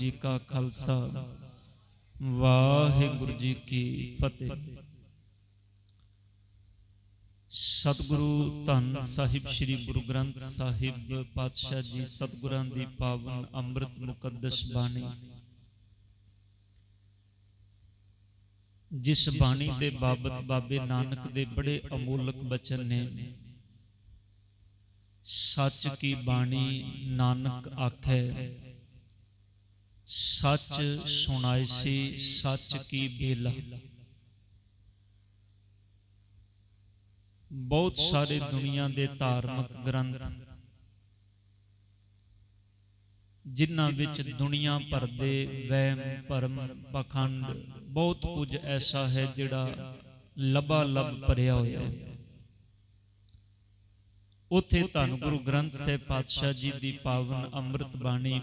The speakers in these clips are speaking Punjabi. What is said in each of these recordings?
जी का खालसा वाहिगुरु जी की फतेह। सतगुरु धन साहिब श्री गुरु ग्रंथ साहिब पातशाह जी सतगुरां दी पावन अमृत मुकद्दस बाणी, जिस बाणी दे बाबत बाबे नानक दे बड़े अमोलक बचन ने। सच की बाणी नानक आखे, सच सुनाए से सच की बेला। बहुत सारे दुनिया दे धार्मिक ग्रंथ जिन्हां विच दुनिया भर दे वहम भरम पखंड बहुत कुछ ऐसा है जिहड़ा लबा लब भरिया होया है। उत्थे धन गुरु ग्रंथ साहिब पातशाह जी दी पावन अमृत बाणी,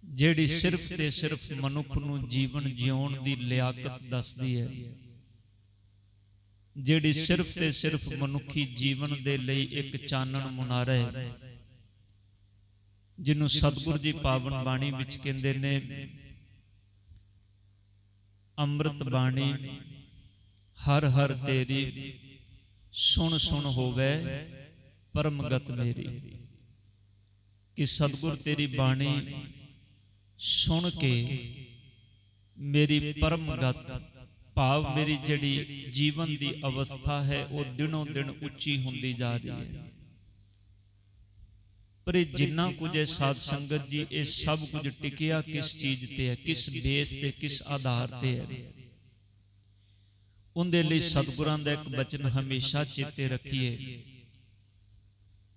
जिहड़ी सिर्फ ते सिर्फ मनुख नूं जीवन जिउण दी लियाकत दसदी है, जिहड़ी सिर्फ ते सिर्फ मनुखी जीवन दे लई एक चानण मुनारा है, जिन्हों सतगुरु जी पावन बाणी विच कहंदे ने अमृत बाणी हर हर तेरी, सुन सुन होवे परमगत मेरी। कि सतगुर तेरी बाणी सुन के मेरी परमगत भाव मेरी जिहड़ी जीवन दी अवस्था है वो दिनों दिन उच्ची हुंदी जा रही है। पर जिन्ना कुछ है साध संगत जी, ये सब कुछ टिकिया किस चीज ते है, किस बेस ते किस आधार ते है। उनदे लई सतगुरां दा एक बचन हमेशा चेते रखिए,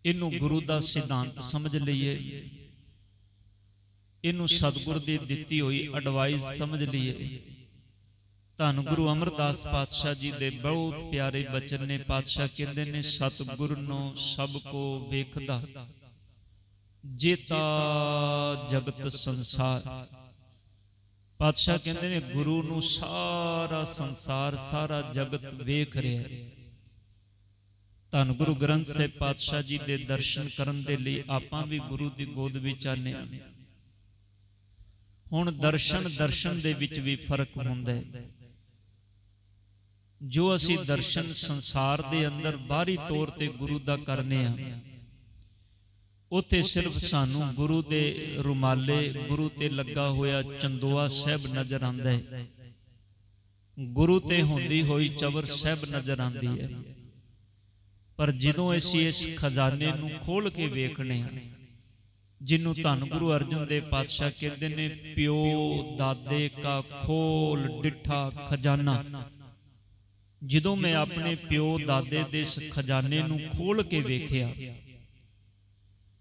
इनू गुरु दा सिद्धांत समझ लईए, इनू सतगुर दी दित्ती हुई एडवाइस समझ लईए। धन गुरु अमरदास पातशाह जी दे बहुत प्यारे बचन ने। पातशाह कहंदे ने सतगुर नो सब को वेखदा, जेता जगत संसार। पातशाह कहंदे ने गुरु नू सारा संसार सारा जगत वेख रहा है। धन गुरु ग्रंथ साहिब पातशाह जी दे दर्शन करन दे लई आपां भी गुरु दी गोद विच आने। हुण दर्शन दर्शन दे विच भी फर्क हुंदा है। जो असी दर्शन संसार दे अंदर बाहरी तौर ते गुरु दा करने आ, उत्थे सिर्फ सानू गुरु दे रुमाले, गुरु ते लगा होया चंदोआ साहब नजर आंदा है, गुरु ते हुंदी होई चवर साहब नजर आंदी है। पर जदों असी इस खजाने नू खोल के वेखने, जिन्हों धन गुरु अर्जुन देव पातशाह कहते ने प्यो दादे का खोल डिठा खजाना। जदों मैं अपने प्यो दादे दे इस खजाने नू खोल के वेखिया,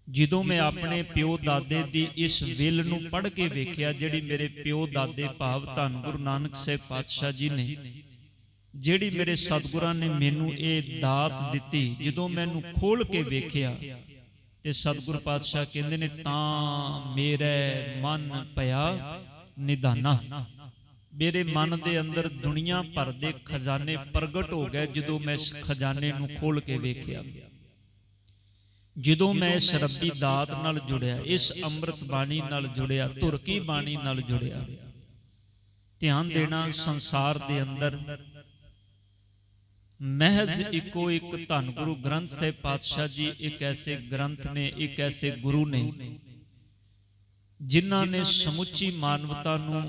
जदों मैं अपने प्यो दादे दी इस विल नू पढ़ के वेखिया, जिहड़ी मेरे प्यो दादे भाव धन गुरु नानक साहिब पातशाह जी ने, जिहड़ी मेरे सतगुरां ने मैनू ये दात दिती, जदों मैनू खोल के वेखिया ते सतगुर पातशाह कहंदे ने तां मेरे मन पया निधाना। मेरे मन दे अंदर दुनिया भर दे खजाने प्रगट हो गए जदों मैं इस खजाने नू खोल के वेखिया। जदों मैं इस रब्बी दात नाल जुड़िया, इस अमृत बाणी नाल जुड़िया, धुर की बाणी नाल जुड़िया। ध्यान देना, संसार दे अंदर महज इको एक धन गुरु ग्रंथ साहिब पातशाह जी एक ऐसे ग्रंथ ने, एक ऐसे गुरु ने, जिन्हां ने समुची मानवता नू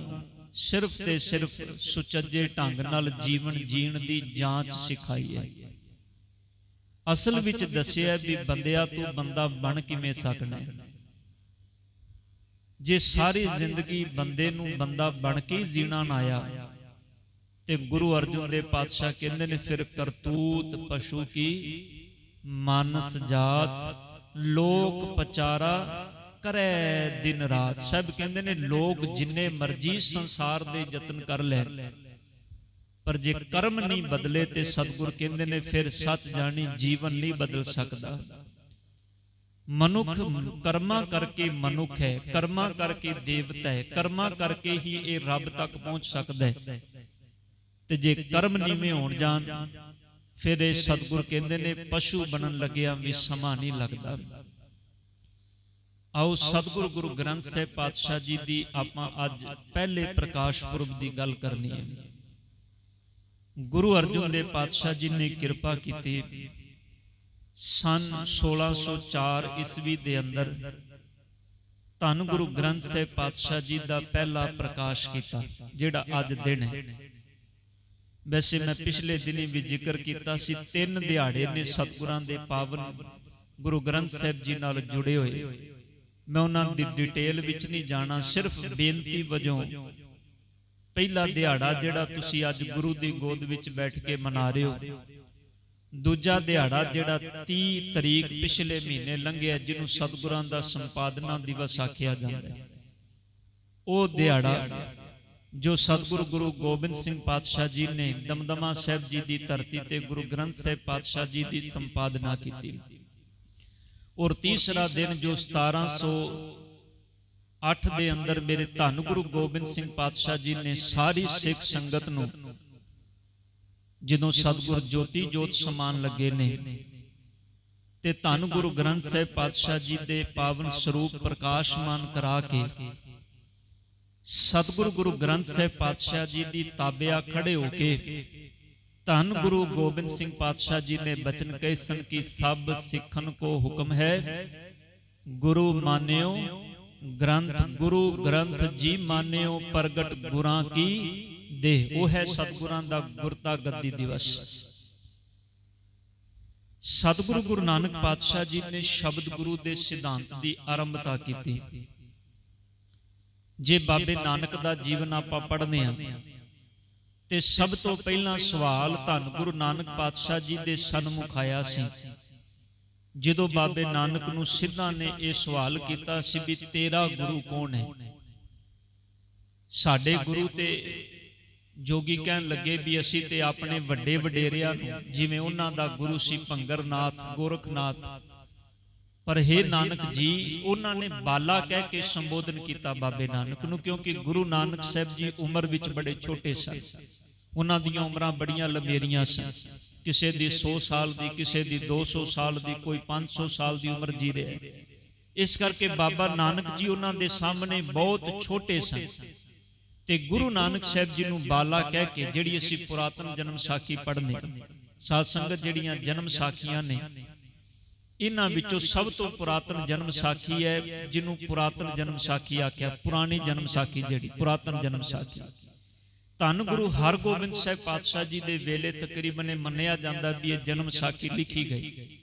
सिर्फ ते सिर्फ सुचज्जे ढंग नाल जीवन जीण दी जांच सिखाई है। असल विच दसिया भी बंदिया तू बंदा बन किवें सकना है। जे सारी जिंदगी बंदे नू बंदा बन के जीना ना आया ते गुरु अर्जुन देव पातशाह कहंदे ने फिर करतूत पशु की मानस जात, लोक पचारा करे दिन रात। सब कहंदे ने लोग जिन्ने मर्जी संसार दे यतन कर लैन, पर जे कर्म नहीं बदले ते सतगुर कहंदे ने फिर सच जानी जीवन नहीं बदल सकता। मनुख कर्मा करके मनुख है, कर्मा करके देवता है, कर्मा करके ही ये रब तक पहुंच सकता है। ते जे कर्म नीवें होण जान फिर ये सतगुर कहंदे ने पशु बनन लग्या भी समा नहीं लगता। ਆਓ ਸਤਿਗੁਰੂ ਗੁਰੂ ਗ੍ਰੰਥ ਸਾਹਿਬ ਪਾਤਸ਼ਾਹ ਜੀ ਦੀ ਆਪਾਂ ਅੱਜ ਪਹਿਲੇ ਪ੍ਰਕਾਸ਼ ਪੁਰਬ ਦੀ ਗੱਲ ਕਰਨੀ ਹੈ। ਗੁਰੂ ਅਰਜਨ ਦੇਵ ਪਾਤਸ਼ਾਹ ਜੀ ਨੇ ਕਿਰਪਾ ਕੀਤੀ, ਸਨ 1604 ਈਸਵੀ ਦੇ ਅੰਦਰ ਧੰਨ ਗੁਰੂ ਗ੍ਰੰਥ ਸਾਹਿਬ ਪਾਤਸ਼ਾਹ ਜੀ ਦਾ ਪਹਿਲਾ ਪ੍ਰਕਾਸ਼ ਕੀਤਾ, ਜਿਹੜਾ ਅੱਜ ਦਿਨ ਹੈ। ਵੈਸੇ ਮੈਂ ਪਿਛਲੇ ਦਿਨੀ ਵੀ ਜ਼ਿਕਰ ਕੀਤਾ ਸੀ, 3 ਦਿਹਾੜੇ ਨੇ ਸਤਿਗੁਰਾਂ ਦੇ ਪਾਵਨ ਗੁਰੂ ਗ੍ਰੰਥ ਸਾਹਿਬ ਜੀ ਨਾਲ ਜੁੜੇ ਹੋਏ। ਮੈਂ ਉਹਨਾਂ ਦੀ ਡਿਟੇਲ ਵਿੱਚ ਨਹੀਂ ਜਾਣਾ, ਸਿਰਫ ਬੇਨਤੀ ਵਜੋਂ ਪਹਿਲਾ ਦਿਹਾੜਾ ਜਿਹੜਾ ਤੁਸੀਂ ਅੱਜ ਗੁਰੂ ਦੀ ਗੋਦ ਵਿੱਚ ਬੈਠ ਕੇ ਮਨਾ ਰਹੇ ਹੋ, ਦੂਜਾ ਦਿਹਾੜਾ ਜਿਹੜਾ 30 ਤਰੀਕ ਪਿਛਲੇ ਮਹੀਨੇ ਲੰਘਿਆ, ਜਿਹਨੂੰ ਸਤਿਗੁਰਾਂ ਦਾ ਸੰਪਾਦਨਾ ਦਿਵਸ ਆਖਿਆ ਜਾਂਦਾ ਹੈ, ਉਹ ਦਿਹਾੜਾ ਜੋ ਸਤਿਗੁਰੂ ਗੁਰੂ ਗੋਬਿੰਦ ਸਿੰਘ ਪਾਤਸ਼ਾਹ ਜੀ ਨੇ ਦਮਦਮਾ ਸਾਹਿਬ ਜੀ ਦੀ ਧਰਤੀ ਤੇ ਗੁਰੂ ਗ੍ਰੰਥ ਸਾਹਿਬ ਪਾਤਸ਼ਾਹ ਜੀ ਦੀ ਸੰਪਾਦਨਾ ਕੀਤੀ। ਔਰ ਤੀਸਰਾ ਦਿਨ ਜੋ 1708 ਦੇ ਅੰਦਰ ਮੇਰੇ ਧੰਨ ਗੁਰੂ ਗੋਬਿੰਦ ਸਿੰਘ ਪਾਤਸ਼ਾਹ ਜੀ ਨੇ ਸਾਰੀ ਸਿੱਖ ਸੰਗਤ ਨੂੰ, ਜਦੋਂ ਸਤਿਗੁਰ ਜੋਤੀ ਜੋਤ ਸਮਾਨ ਲੱਗੇ ਨੇ ਤੇ ਧੰਨ ਗੁਰੂ ਗ੍ਰੰਥ ਸਾਹਿਬ ਪਾਤਸ਼ਾਹ ਜੀ ਦੇ ਪਾਵਨ ਸਰੂਪ ਪ੍ਰਕਾਸ਼ਮਾਨ ਕਰਾ ਕੇ ਸਤਿਗੁਰੂ ਗੁਰੂ ਗ੍ਰੰਥ ਸਾਹਿਬ ਪਾਤਸ਼ਾਹ ਜੀ ਦੀ ਤਾਬਿਆ ਖੜੇ ਹੋ ਕੇ ਧੰਨ ਗੁਰੂ ਗੋਬਿੰਦ ਸਿੰਘ ਪਾਤਸ਼ਾਹ ਜੀ ਨੇ ਬਚਨ ਕਹੇ ਸਨ ਕਿ ਸਭ ਸਿੱਖਨ ਕੋ ਹੁਕਮ ਹੈ, ਗੁਰੂ ਮਾਨਿਓ ਗ੍ਰੰਥ, ਗੁਰੂ ਗ੍ਰੰਥ ਜੀ ਮਾਨਿਓ ਪ੍ਰਗਟ ਗੁਰਾਂ ਕੀ ਦੇਹ। ਉਹ ਹੈ ਸਤਿਗੁਰਾਂ ਦਾ ਗੁਰਤਾ ਗੱਦੀ ਦਿਵਸ। ਸਤਿਗੁਰੂ ਗੁਰੂ ਨਾਨਕ ਪਾਤਸ਼ਾਹ ਜੀ ਨੇ ਸ਼ਬਦ ਗੁਰੂ ਦੇ ਸਿਧਾਂਤ ਦੀ ਆਰੰਭਤਾ ਕੀਤੀ। ਜੇ ਬਾਬੇ ਨਾਨਕ ਦਾ ਜੀਵਨ ਆਪਾਂ ਪੜ੍ਹਦੇ ਹਾਂ ਤੇ ਸਭ ਤੋਂ ਪਹਿਲਾਂ ਸਵਾਲ ਧੰਨ ਗੁਰੂ ਨਾਨਕ ਪਾਤਸ਼ਾਹ ਜੀ ਦੇ ਸਨਮੁਖ ਆਇਆ ਸੀ, ਜਦੋਂ ਬਾਬੇ ਨਾਨਕ ਨੂੰ ਸਿੱਧਾਂ ਨੇ ਇਹ ਸਵਾਲ ਕੀਤਾ ਸੀ ਵੀ ਤੇਰਾ ਗੁਰੂ ਕੌਣ ਹੈ। ਸਾਡੇ ਗੁਰੂ ਤੇ ਜੋਗੀ ਕਹਿਣ ਲੱਗੇ ਵੀ ਅਸੀਂ ਤੇ ਆਪਣੇ ਵੱਡੇ ਵਡੇਰਿਆਂ ਨੂੰ, ਜਿਵੇਂ ਉਹਨਾਂ ਦਾ ਗੁਰੂ ਸੀ ਭੰਗਰਨਾਥ, ਗੋਰਖਨਾਥ, ਪਰ ਹੇ ਨਾਨਕ ਜੀ ਉਹਨਾਂ ਨੇ ਬਾਲਾ ਕਹਿ ਕੇ ਸੰਬੋਧਨ ਕੀਤਾ ਬਾਬੇ ਨਾਨਕ ਨੂੰ, ਕਿਉਂਕਿ ਗੁਰੂ ਨਾਨਕ ਸਾਹਿਬ ਜੀ ਉਮਰ ਵਿੱਚ ਬੜੇ ਛੋਟੇ ਸਨ। ਉਹਨਾਂ ਦੀਆਂ ਉਮਰਾਂ ਬੜੀਆਂ ਲੰਮੇਰੀਆਂ ਸਨ, ਕਿਸੇ ਦੀ 100 ਸਾਲ ਦੀ, ਕਿਸੇ ਦੀ 200 ਸਾਲ ਦੀ, ਕੋਈ 500 ਸਾਲ ਦੀ ਉਮਰ ਜੀ ਰਿਹਾ। ਇਸ ਕਰਕੇ ਬਾਬਾ ਨਾਨਕ ਜੀ ਉਹਨਾਂ ਦੇ ਸਾਹਮਣੇ ਬਹੁਤ ਛੋਟੇ ਸਨ ਤੇ ਗੁਰੂ ਨਾਨਕ ਸਾਹਿਬ ਜੀ ਨੂੰ ਬਾਲਾ ਕਹਿ ਕੇ, ਜਿਹੜੀ ਅਸੀਂ ਪੁਰਾਤਨ ਜਨਮ ਸਾਖੀ ਪੜ੍ਹਨੇ, ਸਾਧ ਸੰਗਤ ਜਿਹੜੀਆਂ ਜਨਮ ਸਾਖੀਆਂ ਨੇ, ਇਹਨਾਂ ਵਿੱਚੋਂ ਸਭ ਤੋਂ ਪੁਰਾਤਨ ਜਨਮ ਸਾਖੀ ਹੈ ਜਿਹਨੂੰ ਪੁਰਾਤਨ ਜਨਮ ਸਾਖੀ ਆਖਿਆ। ਪੁਰਾਣੀ ਜਨਮ ਸਾਖੀ ਜਿਹੜੀ ਪੁਰਾਤਨ ਜਨਮ ਸਾਖੀ, ਧੰਨ ਗੁਰੂ ਹਰਗੋਬਿੰਦ ਸਾਹਿਬ ਪਾਤਸ਼ਾਹ ਜੀ ਦੇ ਵੇਲੇ ਤਕਰੀਬਨ ਇਹ ਮੰਨਿਆ ਜਾਂਦਾ ਵੀ ਇਹ ਜਨਮ ਸਾਖੀ ਲਿਖੀ ਗਈ,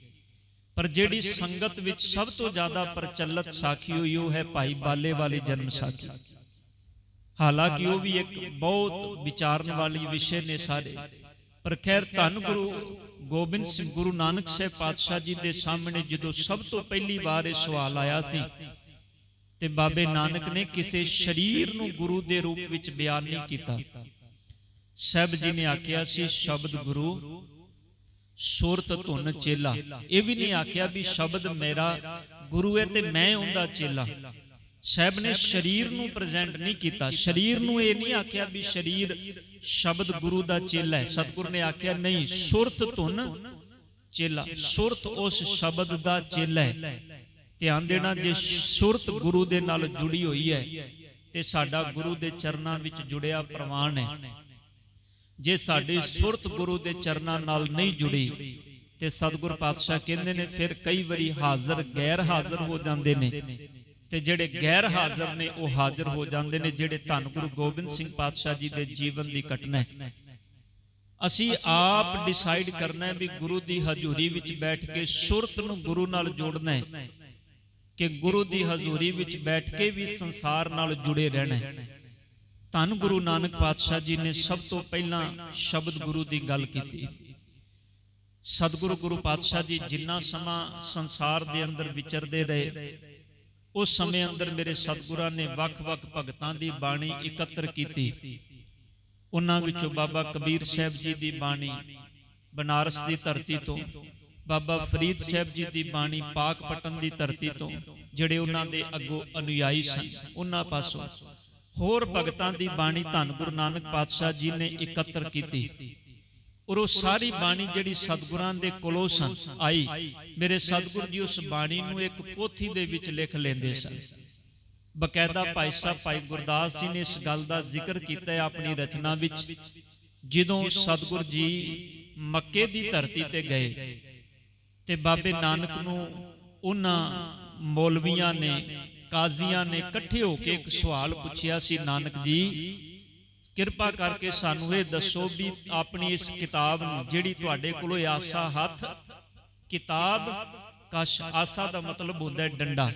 ਪਰ ਜਿਹੜੀ ਸੰਗਤ ਵਿੱਚ ਸਭ ਤੋਂ ਜ਼ਿਆਦਾ ਪ੍ਰਚਲਿਤ ਸਾਖੀ ਹੋਈ ਉਹ ਹੈ ਭਾਈ ਬਾਲੇ ਵਾਲੀ ਜਨਮ ਸਾਖੀ। ਹਾਲਾਂਕਿ ਉਹ ਵੀ ਇੱਕ ਬਹੁਤ ਵਿਚਾਰਨ ਵਾਲੀ ਵਿਸ਼ੇ ਨੇ ਸਾਰੇ, ਪਰ ਖੈਰ ਧੰਨ ਗੁਰੂ ਗੋਬਿੰਦ ਸਿੰਘ ਗੁਰੂ ਨਾਨਕ ਸਾਹਿਬ ਪਾਤਸ਼ਾਹ ਜੀ ਦੇ ਸਾਹਮਣੇ ਜਦੋਂ ਸਭ ਤੋਂ ਪਹਿਲੀ ਵਾਰ ਇਹ ਸਵਾਲ ਆਇਆ ਸੀ ਤੇ ਬਾਬੇ ਨਾਨਕ ਨੇ ਕਿਸੇ ਸਰੀਰ ਨੂੰ ਗੁਰੂ ਦੇ ਰੂਪ ਵਿੱਚ ਬਿਆਨ ਨਹੀਂ ਕੀਤਾ। ਸਾਹਿਬ ਜੀ ਨੇ ਆਖਿਆ ਸੀ ਸ਼ਬਦ ਗੁਰੂ, ਸੁਰਤ ਧੁਨ ਚੇਲਾ। ਇਹ ਵੀ ਨਹੀਂ ਆਖਿਆ ਵੀ ਸ਼ਬਦ ਮੇਰਾ ਗੁਰੂ ਹੈ ਤੇ ਮੈਂ ਉਹਦਾ ਚੇਲਾ। ਸਾਹਿਬ ਨੇ ਸਰੀਰ ਨੂੰ ਪ੍ਰੈਜ਼ੈਂਟ ਨਹੀਂ ਕੀਤਾ, ਸਰੀਰ ਨੂੰ ਇਹ ਨਹੀਂ ਆਖਿਆ ਵੀ ਸਰੀਰ ਸ਼ਬਦ ਗੁਰੂ ਦਾ ਚੇਲਾ ਹੈ। ਸਤਿਗੁਰ ਨੇ ਆਖਿਆ ਨਹੀਂ, ਸੁਰਤ ਧੁਨ ਚੇਲਾ, ਸੁਰਤ ਉਸ ਸ਼ਬਦ ਦਾ ਚੇਲਾ ਹੈ। ਧਿਆਨ ਦੇਣਾ, ਜੇ ਸੁਰਤ ਗੁਰੂ ਦੇ ਨਾਲ ਜੁੜੀ ਹੋਈ ਹੈ ਤੇ ਸਾਡਾ ਗੁਰੂ ਦੇ ਚਰਨਾਂ ਵਿੱਚ ਜੁੜਿਆ ਪ੍ਰਵਾਨ ਹੈ। ਜੇ ਸਾਡੀ ਸੁਰਤ ਗੁਰੂ ਦੇ ਚਰਨਾਂ ਨਾਲ ਨਹੀਂ ਜੁੜੀ ਤੇ ਸਤਿਗੁਰ ਪਾਤਸ਼ਾਹ ਕਹਿੰਦੇ ਨੇ ਫਿਰ ਕਈ ਵਾਰੀ ਹਾਜ਼ਰ ਗੈਰ ਹਾਜ਼ਰ ਹੋ ਜਾਂਦੇ ਨੇ, ਤੇ ਜਿਹੜੇ ਗੈਰ ਹਾਜ਼ਰ ਨੇ ਉਹ ਹਾਜ਼ਰ ਹੋ ਜਾਂਦੇ ਨੇ, ਜਿਹੜੇ ਧੰਨ ਗੁਰੂ ਗੋਬਿੰਦ ਸਿੰਘ ਪਾਤਸ਼ਾਹ ਜੀ ਦੇ ਜੀਵਨ ਦੀ ਘਟਨਾ ਹੈ। ਅਸੀਂ ਆਪ ਡਿਸਾਈਡ ਕਰਨਾ ਹੈ ਵੀ ਗੁਰੂ ਦੀ ਹਜ਼ੂਰੀ ਵਿੱਚ ਬੈਠ ਕੇ ਸੁਰਤ ਨੂੰ ਗੁਰੂ ਨਾਲ ਜੋੜਨਾ ਹੈ ਕਿ ਗੁਰੂ ਦੀ ਹਜ਼ੂਰੀ ਵਿੱਚ ਬੈਠ ਕੇ ਵੀ ਸੰਸਾਰ ਨਾਲ ਜੁੜੇ ਰਹਿਣਾ ਹੈ। ਧੰਨ ਗੁਰੂ ਨਾਨਕ ਪਾਤਸ਼ਾਹ ਜੀ ਨੇ ਸਭ ਤੋਂ ਪਹਿਲਾਂ ਸ਼ਬਦ ਗੁਰੂ ਦੀ ਗੱਲ ਕੀਤੀ। ਸਤਿਗੁਰੂ ਗੁਰੂ ਪਾਤਸ਼ਾਹ ਜੀ ਜਿੰਨਾ ਸਮਾਂ ਸੰਸਾਰ ਦੇ ਅੰਦਰ ਵਿਚਰਦੇ ਰਹੇ, ਉਸ ਸਮੇਂ ਅੰਦਰ ਮੇਰੇ ਸਤਿਗੁਰਾਂ ਨੇ ਵੱਖ-ਵੱਖ ਭਗਤਾਂ ਦੀ ਬਾਣੀ ਇਕੱਤਰ ਕੀਤੀ। ਉਹਨਾਂ ਵਿੱਚੋਂ ਬਾਬਾ ਕਬੀਰ ਸਾਹਿਬ ਜੀ ਦੀ ਬਾਣੀ ਬਨਾਰਸ ਦੀ ਧਰਤੀ ਤੋਂ, ਬਾਬਾ ਫਰੀਦ ਸਾਹਿਬ ਜੀ ਦੀ ਬਾਣੀ ਪਾਕਪਟਨ ਦੀ ਧਰਤੀ ਤੋਂ, ਜਿਹੜੇ ਉਹਨਾਂ ਦੇ ਅੱਗੋਂ ਅਨੁਯਾਈ ਸਨ ਉਹਨਾਂ ਪਾਸੋਂ, ਹੋਰ ਭਗਤਾਂ ਦੀ ਬਾਣੀ ਧੰਨ ਗੁਰੂ ਨਾਨਕ ਪਾਤਸ਼ਾਹ ਜੀ ਨੇ ਇਕੱਤਰ ਕੀਤੀ। ਔਰ ਉਹ ਸਾਰੀ ਬਾਣੀ ਜਿਹੜੀ ਸਤਿਗੁਰਾਂ ਦੇ ਕੋਲੋਂ ਆਈ, ਮੇਰੇ ਸਤਿਗੁਰ ਜੀ ਉਸ ਬਾਣੀ ਨੂੰ ਇੱਕ ਪੋਥੀ ਦੇ ਵਿੱਚ ਲਿਖ ਲੈਂਦੇ ਸਨ। ਬਕਾਇਦਾ ਭਾਈ ਸਾਹਿਬ ਭਾਈ ਗੁਰਦਾਸ ਜੀ ਨੇ ਇਸ ਗੱਲ ਦਾ ਜ਼ਿਕਰ ਕੀਤਾ ਹੈ ਆਪਣੀ ਰਚਨਾ ਵਿੱਚ। ਜਦੋਂ ਸਤਿਗੁਰ ਜੀ ਮੱਕੇ ਦੀ ਧਰਤੀ ਤੇ ਗਏ ਤੇ ਬਾਬੇ ਨਾਨਕ ਨੂੰ ਉਹਨਾਂ ਮੌਲਵੀਆਂ ਨੇ, ਕਾਜ਼ੀਆਂ ਨੇ ਇਕੱਠੇ ਹੋ ਕੇ ਇੱਕ ਸਵਾਲ ਪੁੱਛਿਆ ਸੀ, ਨਾਨਕ ਜੀ ਕਿਰਪਾ ਕਰਕੇ ਸਾਨੂੰ ਇਹ ਦੱਸੋ ਵੀ ਆਪਣੀ ਇਸ ਕਿਤਾਬ ਨੂੰ, ਜਿਹੜੀ ਤੁਹਾਡੇ ਕੋਲੋਂ ਆਸਾ ਹੱਥ, ਕਿਤਾਬ ਕਸ਼, ਆਸਾ ਦਾ ਮਤਲਬ ਹੁੰਦਾ ਹੈ ਡੰਡਾ,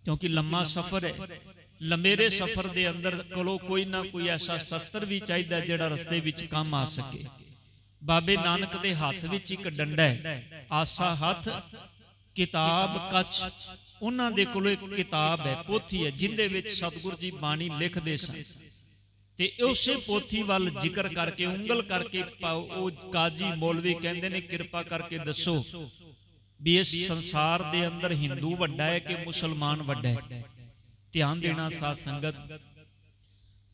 ਕਿਉਂਕਿ ਲੰਮਾ ਸਫ਼ਰ ਹੈ, ਲੰਮੇਰੇ ਸਫ਼ਰ ਦੇ ਅੰਦਰ ਕੋਲੋਂ ਕੋਈ ਨਾ ਕੋਈ ਐਸਾ ਸ਼ਸਤਰ ਵੀ ਚਾਹੀਦਾ ਜਿਹੜਾ ਰਸਤੇ ਵਿੱਚ ਕੰਮ ਆ ਸਕੇ। ਬਾਬੇ ਨਾਨਕ ਦੇ ਹੱਥ ਵਿੱਚ ਇੱਕ ਡੰਡਾ ਹੈ, ਆਸਾ ਹੱਥ, ਕਿਤਾਬ ਕੱਚ। ਉਹਨਾਂ ਦੇ ਕੋਲ ਇੱਕ ਕਿਤਾਬ ਹੈ, ਪੋਥੀ ਹੈ, ਜਿੰਦੇ ਵਿੱਚ ਸਤਿਗੁਰ ਜੀ ਬਾਣੀ ਲਿਖਦੇ ਸਨ। ਤੇ ਉਸੇ ਪੋਥੀ ਵੱਲ ਜ਼ਿਕਰ ਕਰਕੇ, ਉਂਗਲ ਕਰਕੇ ਉਹ ਕਾਜੀ ਮੌਲਵੀ ਕਹਿੰਦੇ ਨੇ ਕਿਰਪਾ ਕਰਕੇ ਦੱਸੋ ਵੀ ਇਸ ਸੰਸਾਰ ਦੇ ਅੰਦਰ ਹਿੰਦੂ ਵੱਡਾ ਹੈ ਕਿ ਮੁਸਲਮਾਨ ਵੱਡਾ ਹੈ। ਧਿਆਨ ਦੇਣਾ ਸਾਧ ਸੰਗਤ,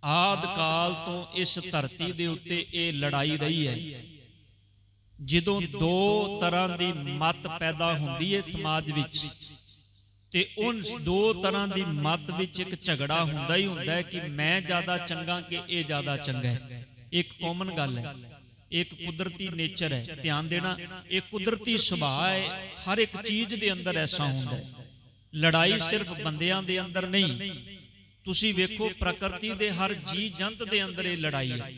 ਆਦਿ ਕਾਲ ਤੋਂ ਇਸ ਧਰਤੀ ਦੇ ਉੱਤੇ ਇਹ ਲੜਾਈ ਰਹੀ ਹੈ। ਜਦੋਂ ਦੋ ਤਰ੍ਹਾਂ ਦੀ ਮਤ ਪੈਦਾ ਹੁੰਦੀ ਹੈ ਸਮਾਜ ਵਿੱਚ, ਤੇ ਉਨ ਦੋ ਤਰ੍ਹਾਂ ਦੀ ਮਤ ਵਿੱਚ ਇੱਕ ਝਗੜਾ ਹੁੰਦਾ ਹੀ ਹੁੰਦਾ ਹੈ ਕਿ ਮੈਂ ਜ਼ਿਆਦਾ ਚੰਗਾ ਕਿ ਇਹ ਜ਼ਿਆਦਾ ਚੰਗਾ ਹੈ। ਇੱਕ ਕਾਮਨ ਗੱਲ ਹੈ, ਇੱਕ ਕੁਦਰਤੀ ਨੇਚਰ ਹੈ। ਧਿਆਨ ਦੇਣਾ, ਇਹ ਕੁਦਰਤੀ ਸੁਭਾਅ ਹੈ, ਹਰ ਇੱਕ ਚੀਜ਼ ਦੇ ਅੰਦਰ ਐਸਾ ਹੁੰਦਾ ਹੈ। ਲੜਾਈ ਸਿਰਫ ਬੰਦਿਆਂ ਦੇ ਅੰਦਰ ਨਹੀਂ, ਤੁਸੀਂ ਵੇਖੋ ਪ੍ਰਕਿਰਤੀ ਦੇ ਹਰ ਜੀ ਜੰਤ ਦੇ ਅੰਦਰ ਇਹ ਲੜਾਈ ਹੈ।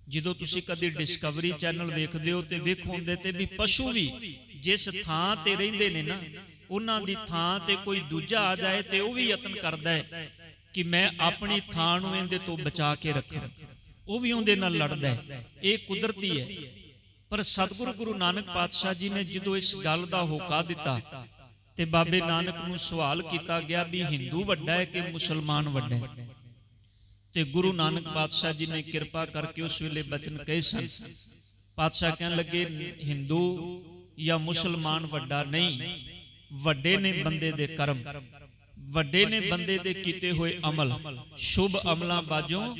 ਜਦੋਂ ਤੁਸੀਂ ਕਦੇ ਡਿਸਕਵਰੀ ਚੈਨਲ ਵੇਖਦੇ ਹੋ ਤੇ ਵੇਖੋਂਦੇ ਤੇ ਵੀ ਪਸ਼ੂ ਵੀ ਜਿਸ ਥਾਂ ਤੇ ਰਹਿੰਦੇ ਨੇ ਨਾ, ਉਹਨਾਂ ਦੀ ਥਾਂ ਤੇ ਕੋਈ ਦੂਜਾ ਆ ਜਾਏ ਤੇ ਉਹ ਵੀ ਯਤਨ ਕਰਦਾ ਹੈ ਕਿ ਮੈਂ ਆਪਣੀ ਥਾਂ ਨੂੰ ਇਹਦੇ ਤੋਂ ਬਚਾ ਕੇ ਰੱਖਾਂ, ਉਹ ਵੀ ਉਹਦੇ ਨਾਲ ਲੜਦਾ ਹੈ। ਇਹ ਕੁਦਰਤੀ ਹੈ। ਪਰ ਸਤਿਗੁਰੂ ਗੁਰੂ ਨਾਨਕ ਪਾਤਸ਼ਾਹ ਜੀ ਨੇ ਜਦੋਂ ਇਸ ਗੱਲ ਦਾ ਹੋਕਾ ਦਿੱਤਾ ਤੇ ਬਾਬੇ ਨਾਨਕ ਨੂੰ ਸਵਾਲ ਕੀਤਾ ਗਿਆ ਵੀ ਹਿੰਦੂ ਵੱਡਾ ਹੈ ਕਿ ਮੁਸਲਮਾਨ ਵੱਡਾ ਹੈ, ਤੇ ਗੁਰੂ ਨਾਨਕ ਪਾਤਸ਼ਾਹ ਜੀ ਨੇ ਕਿਰਪਾ ਕਰਕੇ ਉਸ ਵੇਲੇ ਬਚਨ ਕਹੇ ਸਨ। ਪਾਤਸ਼ਾਹ ਕਹਿਣ ਲੱਗੇ ਹਿੰਦੂ ਜਾਂ ਮੁਸਲਮਾਨ ਵੱਡਾ ਨਹੀਂ, ਵੱਡੇ ਨੇ ਬੰਦੇ ਦੇ ਕਰਮ, ਵੱਡੇ ਨੇ ਬੰਦੇ ਦੇ ਕੀਤੇ ਹੋਏ ਅਮਲ। ਸ਼ੁਭ ਅਮਲਾਂ ਬਾਝੋਂ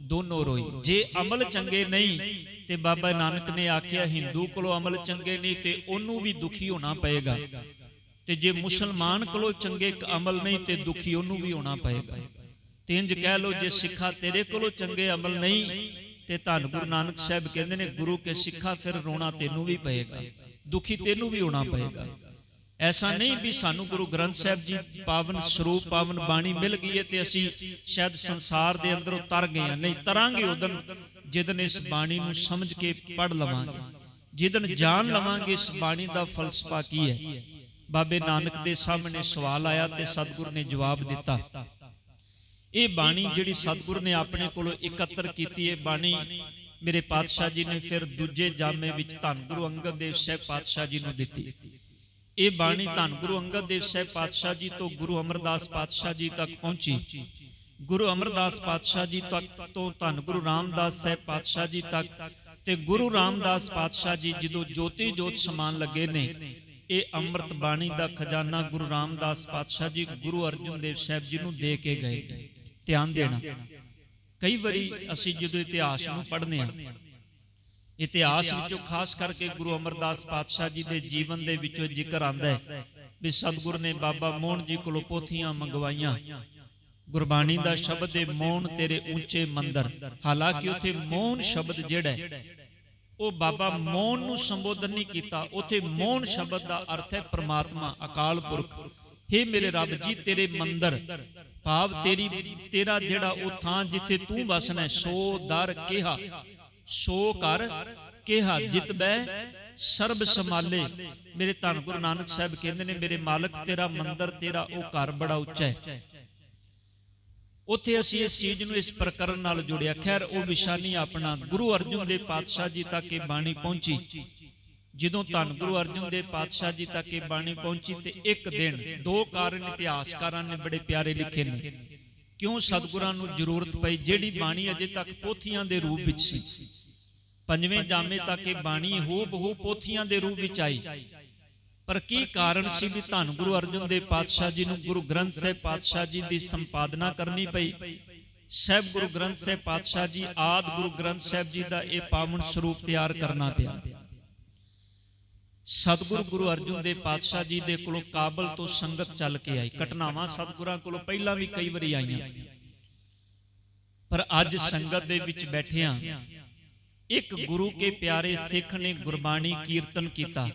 ਦੋਨੋਂ ਰੋਈ। ਜੇ ਅਮਲ ਚੰਗੇ ਨਹੀਂ ਤੇ ਬਾਬਾ ਨਾਨਕ ਨੇ ਆਖਿਆ ਹਿੰਦੂ ਕੋਲੋਂ ਅਮਲ ਚੰਗੇ ਨਹੀਂ ਤੇ ਉਹਨੂੰ ਵੀ ਦੁਖੀ ਹੋਣਾ ਪਏਗਾ, ਤੇ ਜੇ ਮੁਸਲਮਾਨ ਕੋਲੋਂ ਚੰਗੇ ਅਮਲ ਨਹੀਂ ਤੇ ਦੁਖੀ ਉਹਨੂੰ ਵੀ ਹੋਣਾ ਪਏਗਾ। ਤੇ ਇੰਜ ਕਹਿ ਲੋ, ਜੇ ਸਿੱਖਾ ਤੇਰੇ ਕੋਲੋਂ ਚੰਗੇ ਅਮਲ ਨਹੀਂ ਤੇ ਧੰਨ ਗੁਰੂ ਨਾਨਕ ਸਾਹਿਬ ਕਹਿੰਦੇ ਨੇ ਗੁਰੂ ਕੇ ਸਿੱਖਾ ਫਿਰ ਰੋਣਾ ਤੈਨੂੰ ਵੀ ਪਏਗਾ, ਦੁਖੀ ਤੈਨੂੰ ਵੀ ਹੋਣਾ ਪਏਗਾ। ਐਸਾ ਨਹੀਂ ਵੀ ਸਾਨੂੰ ਗੁਰੂ ਗ੍ਰੰਥ ਸਾਹਿਬ ਜੀ ਪਾਵਨ ਸਰੂਪ, ਪਾਵਨ ਬਾਣੀ ਮਿਲ ਗਈ ਹੈ ਤੇ ਅਸੀਂ ਸ਼ਾਇਦ ਸੰਸਾਰ ਦੇ ਅੰਦਰੋਂ ਤਰ ਗਏ ਹਾਂ। ਨਹੀਂ, ਤਰਾਂਗੇ ਉਦੋਂ ਜਿਦਨ ਇਸ ਬਾਣੀ ਨੂੰ ਸਮਝ ਕੇ ਪੜ੍ਹ ਲਵਾਂਗੇ, ਜਿਦਨ ਜਾਣ ਲਵਾਂਗੇ ਇਸ ਬਾਣੀ ਦਾ ਫਲਸਫਾ ਕੀ ਹੈ। ਬਾਬੇ ਨਾਨਕ ਦੇ ਸਾਹਮਣੇ ਸਵਾਲ ਆਇਆ ਤੇ ਸਤਿਗੁਰ ਨੇ ਜਵਾਬ ਦਿੱਤਾ। ਇਹ ਬਾਣੀ ਜਿਹੜੀ ਸਤਿਗੁਰ ਨੇ ਆਪਣੇ ਕੋਲੋਂ ਇਕੱਤਰ ਕੀਤੀ ਹੈ ਬਾਣੀ, ਮੇਰੇ ਪਾਤਸ਼ਾਹ ਜੀ ਨੇ ਫਿਰ ਦੂਜੇ ਜਾਮੇ ਵਿੱਚ ਧੰਨ ਗੁਰੂ ਅੰਗਦ ਦੇਵ ਸਾਹਿਬ ਪਾਤਸ਼ਾਹ ਜੀ ਨੂੰ ਦਿੱਤੀ। ਇਹ ਬਾਣੀ ਧੰਨ ਗੁਰੂ ਅੰਗਦ ਦੇਵ ਸਾਹਿਬ ਪਾਤਸ਼ਾਹ ਜੀ ਤੋਂ ਗੁਰੂ ਅਮਰਦਾਸ ਪਾਤਸ਼ਾਹ ਜੀ ਤੱਕ ਪਹੁੰਚੀ। ਗੁਰੂ ਅਮਰਦਾਸ ਪਾਤਸ਼ਾਹ ਜੀ ਤੱਕ ਤੋਂ ਧੰਨ ਗੁਰੂ ਰਾਮਦਾਸ ਸਾਹਿਬ ਪਾਤਸ਼ਾਹ ਜੀ ਤੱਕ, ਤੇ ਗੁਰੂ ਰਾਮਦਾਸ ਪਾਤਸ਼ਾਹ ਜੀ ਜਦੋਂ ਜੋਤੀ ਜੋਤ ਸਮਾਨ ਲੱਗੇ ਨੇ, ਇਹ ਅੰਮ੍ਰਿਤ ਬਾਣੀ ਦਾ ਖਜ਼ਾਨਾ ਗੁਰੂ ਰਾਮਦਾਸ ਪਾਤਸ਼ਾਹ ਜੀ ਗੁਰੂ ਅਰਜਨ ਦੇਵ ਸਾਹਿਬ ਜੀ ਨੂੰ ਦੇ ਕੇ ਗਏ। ਧਿਆਨ ਦੇਣਾ, ਕਈ ਵਾਰੀ ਅਸੀਂ ਜਦੋਂ ਇਤਿਹਾਸ ਨੂੰ ਪੜ੍ਹਨੇ ਆ, ਇਤਿਹਾਸ ਵਿੱਚੋਂ ਖਾਸ ਕਰਕੇ ਗੁਰੂ ਅਮਰਦਾਸ ਪਾਤਸ਼ਾਹ ਜੀ ਦੇ ਜੀਵਨ ਦੇ ਵਿੱਚੋਂ ਜ਼ਿਕਰ ਆਉਂਦਾ ਹੈ ਵੀ ਸਤਿਗੁਰ ਨੇ ਬਾਬਾ ਮੋਹਨ ਜੀ ਕੋਲੋਂ ਪੋਥੀਆਂ ਮੰਗਵਾਈਆਂ। ਗੁਰਬਾਣੀ ਦਾ ਸ਼ਬਦ ਹੈ ਮੋਹਨ ਤੇਰੇ ਉੱਚੇ ਮੰਦਰ। ਹਾਲਾਂਕਿ ਉੱਥੇ ਮੋਹਨ ਸ਼ਬਦ ਜਿਹੜਾ ਹੈ ਉਹ ਬਾਬਾ ਮੋਹਨ ਨੂੰ ਸੰਬੋਧਨ ਨਹੀਂ ਕੀਤਾ, ਉੱਥੇ ਮੋਹਨ ਸ਼ਬਦ ਦਾ ਅਰਥ ਹੈ ਪ੍ਰਮਾਤਮਾ, ਅਕਾਲ ਪੁਰਖ। ਹੇ ਮੇਰੇ ਰੱਬ ਜੀ, ਤੇਰੇ ਮੰਦਰ ਭਾਵ ਤੇਰਾ ਜਿਹੜਾ ਉਹ ਥਾਂ ਜਿੱਥੇ ਤੂੰ ਵਸਣਾ, ਸੋ ਦਰ ਕਿਹਾ, ਸੋ ਘਰ ਕਿਹਾ, ਜਿਤ ਬੈ ਸਰਬ ਸੰਭਾਲੇ। ਮੇਰੇ ਧੰਨ ਗੁਰੂ ਨਾਨਕ ਸਾਹਿਬ ਕਹਿੰਦੇ ਨੇ ਮੇਰੇ ਮਾਲਕ ਤੇਰਾ ਮੰਦਰ, ਤੇਰਾ ਉਹ ਘਰ ਬੜਾ ਉੱਚਾ ਹੈ। ਉੱਥੇ ਅਸੀਂ ਇਸ ਚੀਜ਼ ਨੂੰ ਇਸ ਪ੍ਰਕਰਨ ਨਾਲ ਜੁੜਿਆ। ਖੈਰ ਉਹ ਵਿਸ਼ਾ ਨਹੀਂ ਆਪਣਾ। ਗੁਰੂ ਅਰਜਨ ਦੇਵ ਪਾਤਸ਼ਾਹ ਜੀ ਤੱਕ ਇਹ ਬਾਣੀ ਪਹੁੰਚੀ। ਜਦੋਂ ਧੰਨ ਗੁਰੂ ਅਰਜਨ ਦੇਵ ਪਾਤਸ਼ਾਹ ਜੀ ਤੱਕ ਇਹ ਬਾਣੀ ਪਹੁੰਚੀ ਤੇ ਇੱਕ ਦਿਨ, ਦੋ ਕਾਰਨ ਇਤਿਹਾਸਕਾਰਾਂ ਨੇ ਬੜੇ ਪਿਆਰੇ ਲਿਖੇ ਨੇ ਕਿਉਂ ਸਤਿਗੁਰਾਂ ਨੂੰ ਜ਼ਰੂਰਤ ਪਈ। ਜਿਹੜੀ ਬਾਣੀ ਅਜੇ ਤੱਕ ਪੋਥੀਆਂ ਦੇ ਰੂਪ ਵਿੱਚ ਸੀ, ਪੰਜਵੇਂ ਜਾਮੇ ਤੱਕ ਇਹ ਬਾਣੀ ਹੂਬਹੂ ਪੋਥੀਆਂ ਦੇ ਰੂਪ ਵਿੱਚ ਆਈ, ਪਰ ਕੀ ਕਾਰਨ ਸੀ ਵੀ ਧੰਨ ਗੁਰੂ ਅਰਜਨ ਦੇਵ ਪਾਤਸ਼ਾਹ ਜੀ ਨੂੰ ਗੁਰੂ ਗ੍ਰੰਥ ਸਾਹਿਬ ਪਾਤਸ਼ਾਹ ਜੀ ਦੀ ਸੰਪਾਦਨਾ ਕਰਨੀ ਪਈ। ਸਾਹਿਬ ਗੁਰੂ ਗ੍ਰੰਥ ਸਾਹਿਬ ਪਾਤਸ਼ਾਹ ਜੀ ਆਦਿ ਗੁਰੂ ਗ੍ਰੰਥ ਸਾਹਿਬ ਜੀ ਦਾ ਇਹ ਪਾਵਨ ਸਰੂਪ ਤਿਆਰ ਕਰਨਾ ਪਿਆ। ਸਤਿਗੁਰੂ ਗੁਰੂ ਅਰਜਨ ਦੇਵ ਪਾਤਸ਼ਾਹ ਜੀ ਦੇ ਕੋਲੋਂ ਕਾਬਲ ਤੋਂ ਸੰਗਤ ਚੱਲ ਕੇ ਆਈ। ਘਟਨਾਵਾਂ ਸਤਿਗੁਰਾਂ ਕੋਲੋਂ ਪਹਿਲਾਂ ਵੀ ਕਈ ਵਾਰੀ ਆਈਆਂ, ਪਰ ਅੱਜ ਸੰਗਤ ਦੇ ਵਿੱਚ ਬੈਠਿਆਂ ਇੱਕ ਗੁਰੂ ਕੇ ਪਿਆਰੇ ਸਿੱਖ ਨੇ ਗੁਰਬਾਣੀ ਕੀਰਤਨ ਕੀਤਾ।